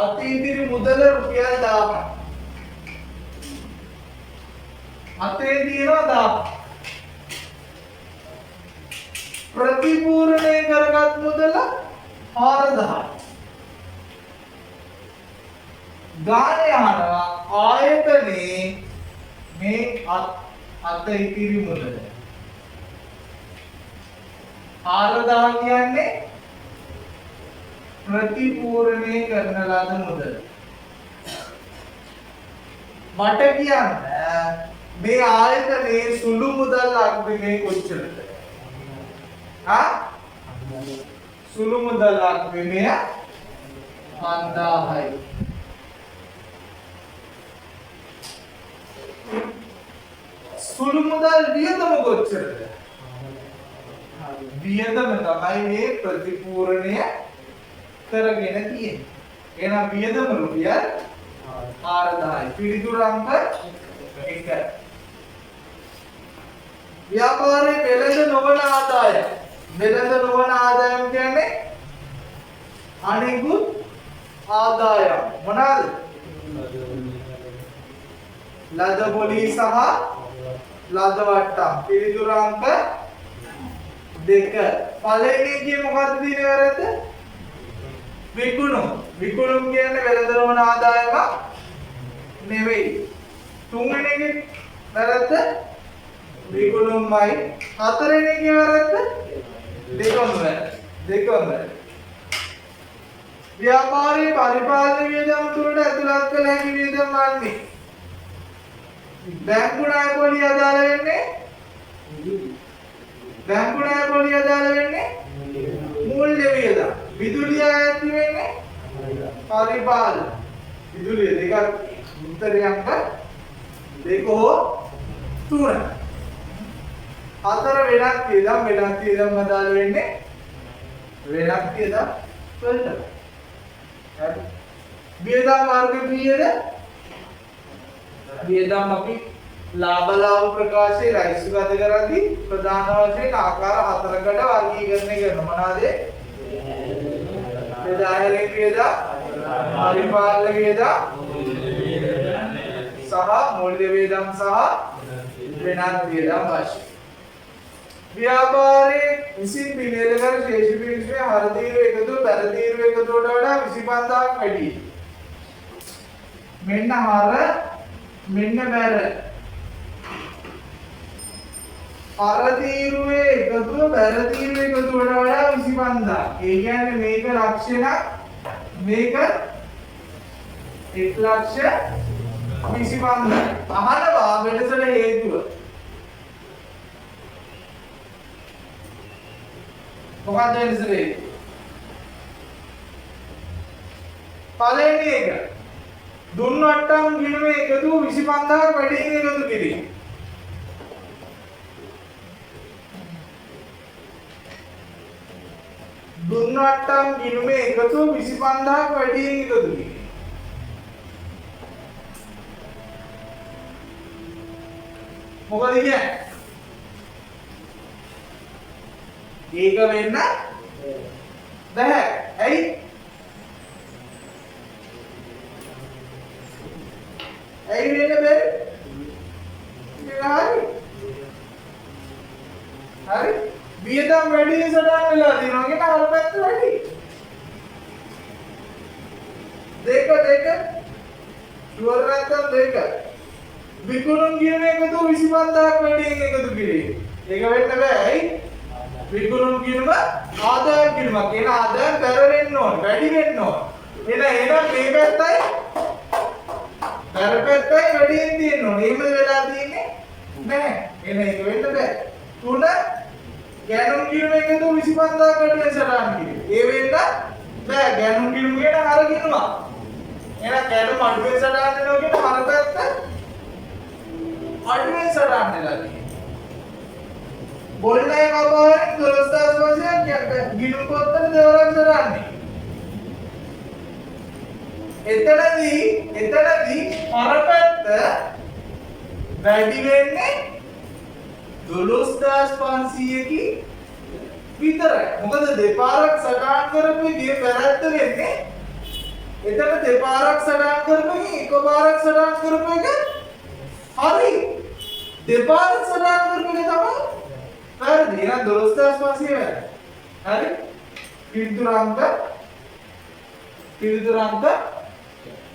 අත ඉදිරි මුදල රුපියල් 1000යි. අතේ තියෙනවා 1000. ප්‍රතිපූර්ණය කරගත් මුදල 4000. ගානේ අහනවා ආයතනයේ මේ අත ඉතිරි මුදල 4000 කියන්නේ ප්‍රතිපූර්ණය කරන ලද මුදල. මට කියන්න මේ ආයතනයේ සුළු මුදල් අග්‍රගණය කොච්චරද? සුළු මුදල් අග්‍රගණය 5000යි. සුළු මුදල් වියදම කොච්චරද? වියදම තමයි මේ ප්‍රතිපූර්ණය කරගෙන තියෙන්නේ. එහෙනම් වියදම රුපියල් 4000යි. පිළිතුරු අංක 1. ව්‍යාපාරයේ වෙළඳ නොවන ආදායම්. වෙළඳ නොවන ආදායම් කියන්නේ අනිකුත් ආදායම්. මොනවාද? ලද පොලි සහ ලද වට්ටම්. පිළිතුරු අංක 2. පළවෙනි එකේ මොකක්ද තියෙන්නේ වැරද්ද? විකුණුම්. විකුණුම් කියන්නේ වෙළඳ නොවන ආදායම නෙවෙයි. තුන්වෙනි එකේ වැරද්ද විකුණුම්මයි. හතරවෙනි එකේ වැරද්ද දෙකම වැරද්ද. ව්‍යාපාරයේ පරිපාලන වියදම් තුනට ඇතුළත් කළ හැකි වියදම් වන්නේ බැංකු ණය පොලිය අදාළ වෙන්නේ මූල්‍ය වියදම්. විදුලිය ඇති වෙන්නේ පරිපාලන. විදුලිය දෙකක්. උත්තරේ අංක 2 හෝ 3. හතර වෙනත් වියදම් අදාළ වෙන්නේ වෙනත් වියදම් වලට. හරි. වියදම් වර්ග කීයද? වියදම් අපි ලාභ ප්‍රකාශයේ රයිස්ගත කරද්දී ප්‍රධාන වශයෙන් ආකාර 4කට වර්ගීකරණය කරනවා. මොනවාද? බෙදා හැරීම් වියදම්, පරිපාලන වියදම් සහ මූල්‍ය වියදම් සහ වෙනත් වියදම් වශයෙන් ව්‍යාපාරයේ විසින් පිළියෙල කර ශේෂ පිරිසේ හර තීරු එකතු බැර තීරු එකතුවට වඩා 25000ක් වැඩි. මෙන්න හර මෙන්න බැර. හර තීරුවේ එකතුව බැර තීරු එකතුවට වඩා 25000ක්. ඒ කියන්නේ මේක ලක්ෂණක් මේක 1,25,000. අහනවා වෙනසට හේතුව. මොකක්ද වෙනසනේ? පළවෙනි එක දුන් වට්ටම් ගිණුමේ එකතු 25000ක් වැඩි එකතු කිරීම. දුන් වට්ටම් ගිණුමේ එකතු 25000ක් වැඩි එකතු කිරීම. මොකද කියන්නේ? ඒක වෙන්න බැහැ. ඇයි? ඇයි වෙන්න බැහැ? හරි. වියදම් වැඩි සටහන් වෙලා තියෙනවා කියන අර පැත්ත වැඩි. දෙක ෂුවර් නැත්නම් දෙක. විකුණුම් කියන එකතු 25000ක් වැඩි එකතු කිරීම. ඒක වෙන්න බෑ. ඇයි? විකුණුම් කියනම ආදායම් කියනවා කියන ආදායම් බැර වෙන්න ඕන වැඩි වෙන්න ඕන එහෙනම් මේ පැත්තයි බැර පැත්තයි වැඩියෙන් තියෙන්න ඕන එහෙම වෙලා තියෙන්නේ නැහැ එහෙනම් ඒක වෙන්න බෑ තුන ගෑනුම් කියන එකද 25000ක් වැඩි සටහන් කිව්වේ ඒ වෙන්න බෑ ගෑනුම් කියනම කියන අර කියනවා එහෙනම් ගෑනුම් අඩුවෙන් සටහන් වෙනවා කියන අර පැත්ත අඩුවෙන් සටහන් වෙලා තියෙනවා बोलने का बाहर 12500 गिणुम පොත්තට දෙවරක් දාන්නේ. එතනදී අර පැත්ත වැඩි වෙන්නේ 12500 විතරයි. මොකද දෙපාරක් සටහන් කරපු එකේ වැරද්ද වෙන්නේ එතන දෙපාරක් සටහන් කරපු එකපාරක් සටහන් කරපු එක හරි. දෙපාරක් සටහන් කරපු එක තමයි හරි එහෙනම් 12500 වෙනවා. හරි? පිළිතුරාන්ත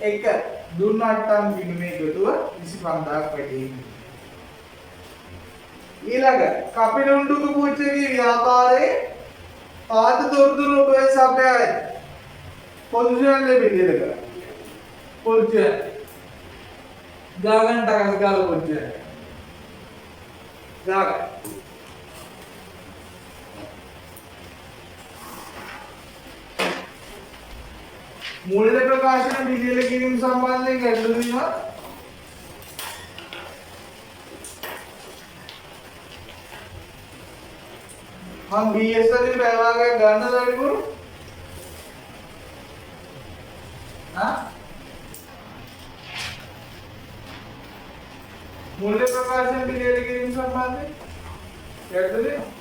1 දුන් වට්ටම් ගිණුමේ එකතුව 25000ක් වැඩි. ඊළඟ කපිලුණ්ඩුක පුච්චගේ ව්‍යාපාරයේ පාද තොරතුරු ඔබේ සබ්යයි. පොසිෂන් ලැබෙන්නේ දෙක. පොසිෂන් ගාගන්න ටකස් ගාලා පොසිෂන්. ගාගන්න මූල්‍ය ප්‍රකාශන පිළියෙල කිරීම සම්බන්ධයෙන් ගැටලු තියෙනවා. මම BS වලින් පැය වාගයක් ගන්නද වැඩිපුර? මූල්‍ය ප්‍රකාශන පිළියෙල කිරීම සම්බන්ධයෙන් ගැටලු තියෙනවා.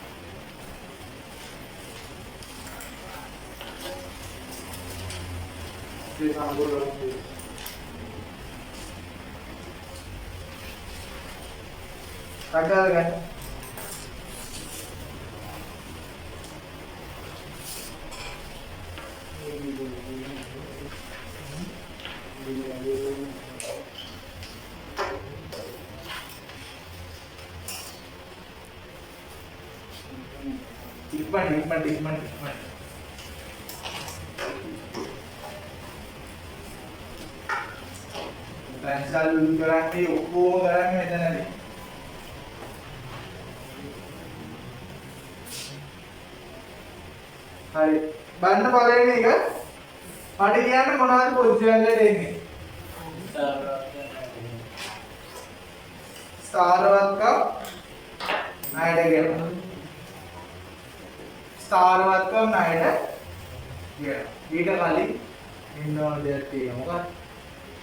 ये सांगोल काटा गया इकमन ट्रांसफर करන්නේ ඔක්කොම කරන්නේ මෙතනදී. හරි. බලන්න පළවෙනි එක. මට කියන්න මොනවද පොසිෂන් වලට එන්නේ? ස්ථාරවත්කම් ණයට ගෙවනවා. ස්ථාරවත්කම් ණයට ගෙවනවා. ඊට කලින් ඉන්න ඕන දෙයක් තියෙනවා. මොකක්ද?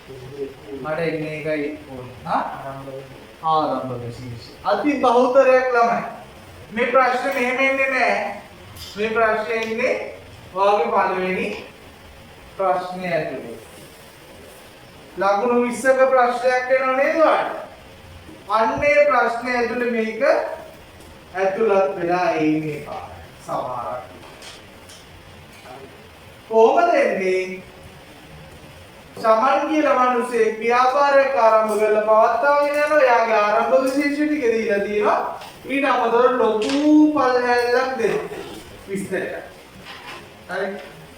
මට එන්නේ එකයි ඕනේ. ආරම්භක ශීර්ෂ. අති බහුතරයක් ළමයි. මේ ප්‍රශ්නේ මෙහෙම එන්නේ නැහැ. මේ ප්‍රශ්නේ එන්නේ වාගේ පළවෙනි ප්‍රශ්නය ඇතුලේ. ලකුණු 20ක ප්‍රශ්නයක් එනවා නේද ඔයාලට? අන්නේ ප්‍රශ්නය ඇතුලේ මේක ඇතුළත් වෙලා ඉන්නේ සමහරක්. කොහොමද එන්නේ? සමන් කියලා මිනිස්සේ ව්‍යාපාරයක් ආරම්භ කරලා පවත්වාගෙන යනවා. එයාගේ ආරම්භක විශේෂ ටික දීලා තියෙනවා. ඊට අමතරව ලොකු පල්හැල්ලක් දෙනවා. විස්තරයක්. හරි.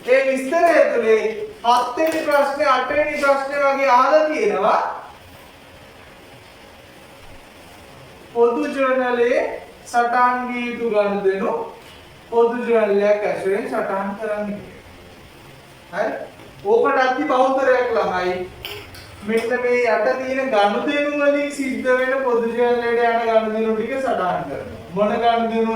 ඒ විස්තරය ඇතුලේ 7 වෙනි ප්‍රශ්නේ 8 වෙනි ප්‍රශ්නේ වගේ අහලා තියෙනවා. පොදු ජර්නලයේ සටහන් විය යුතු ගනුදෙනු පොදු ජර්නලයක් ඇසුරෙන් සටහන් කරන්න කියලා. හරි. ඕකට අති බහුතරයක් ළමයි මෙන්න මේ යට තියෙන ගනුදෙනු වලින් සිද්ධ වෙන පොදු ජර්නලයට යන ගනුදෙනු ටික සටහන් කරනවා. මොන ගනුදෙනු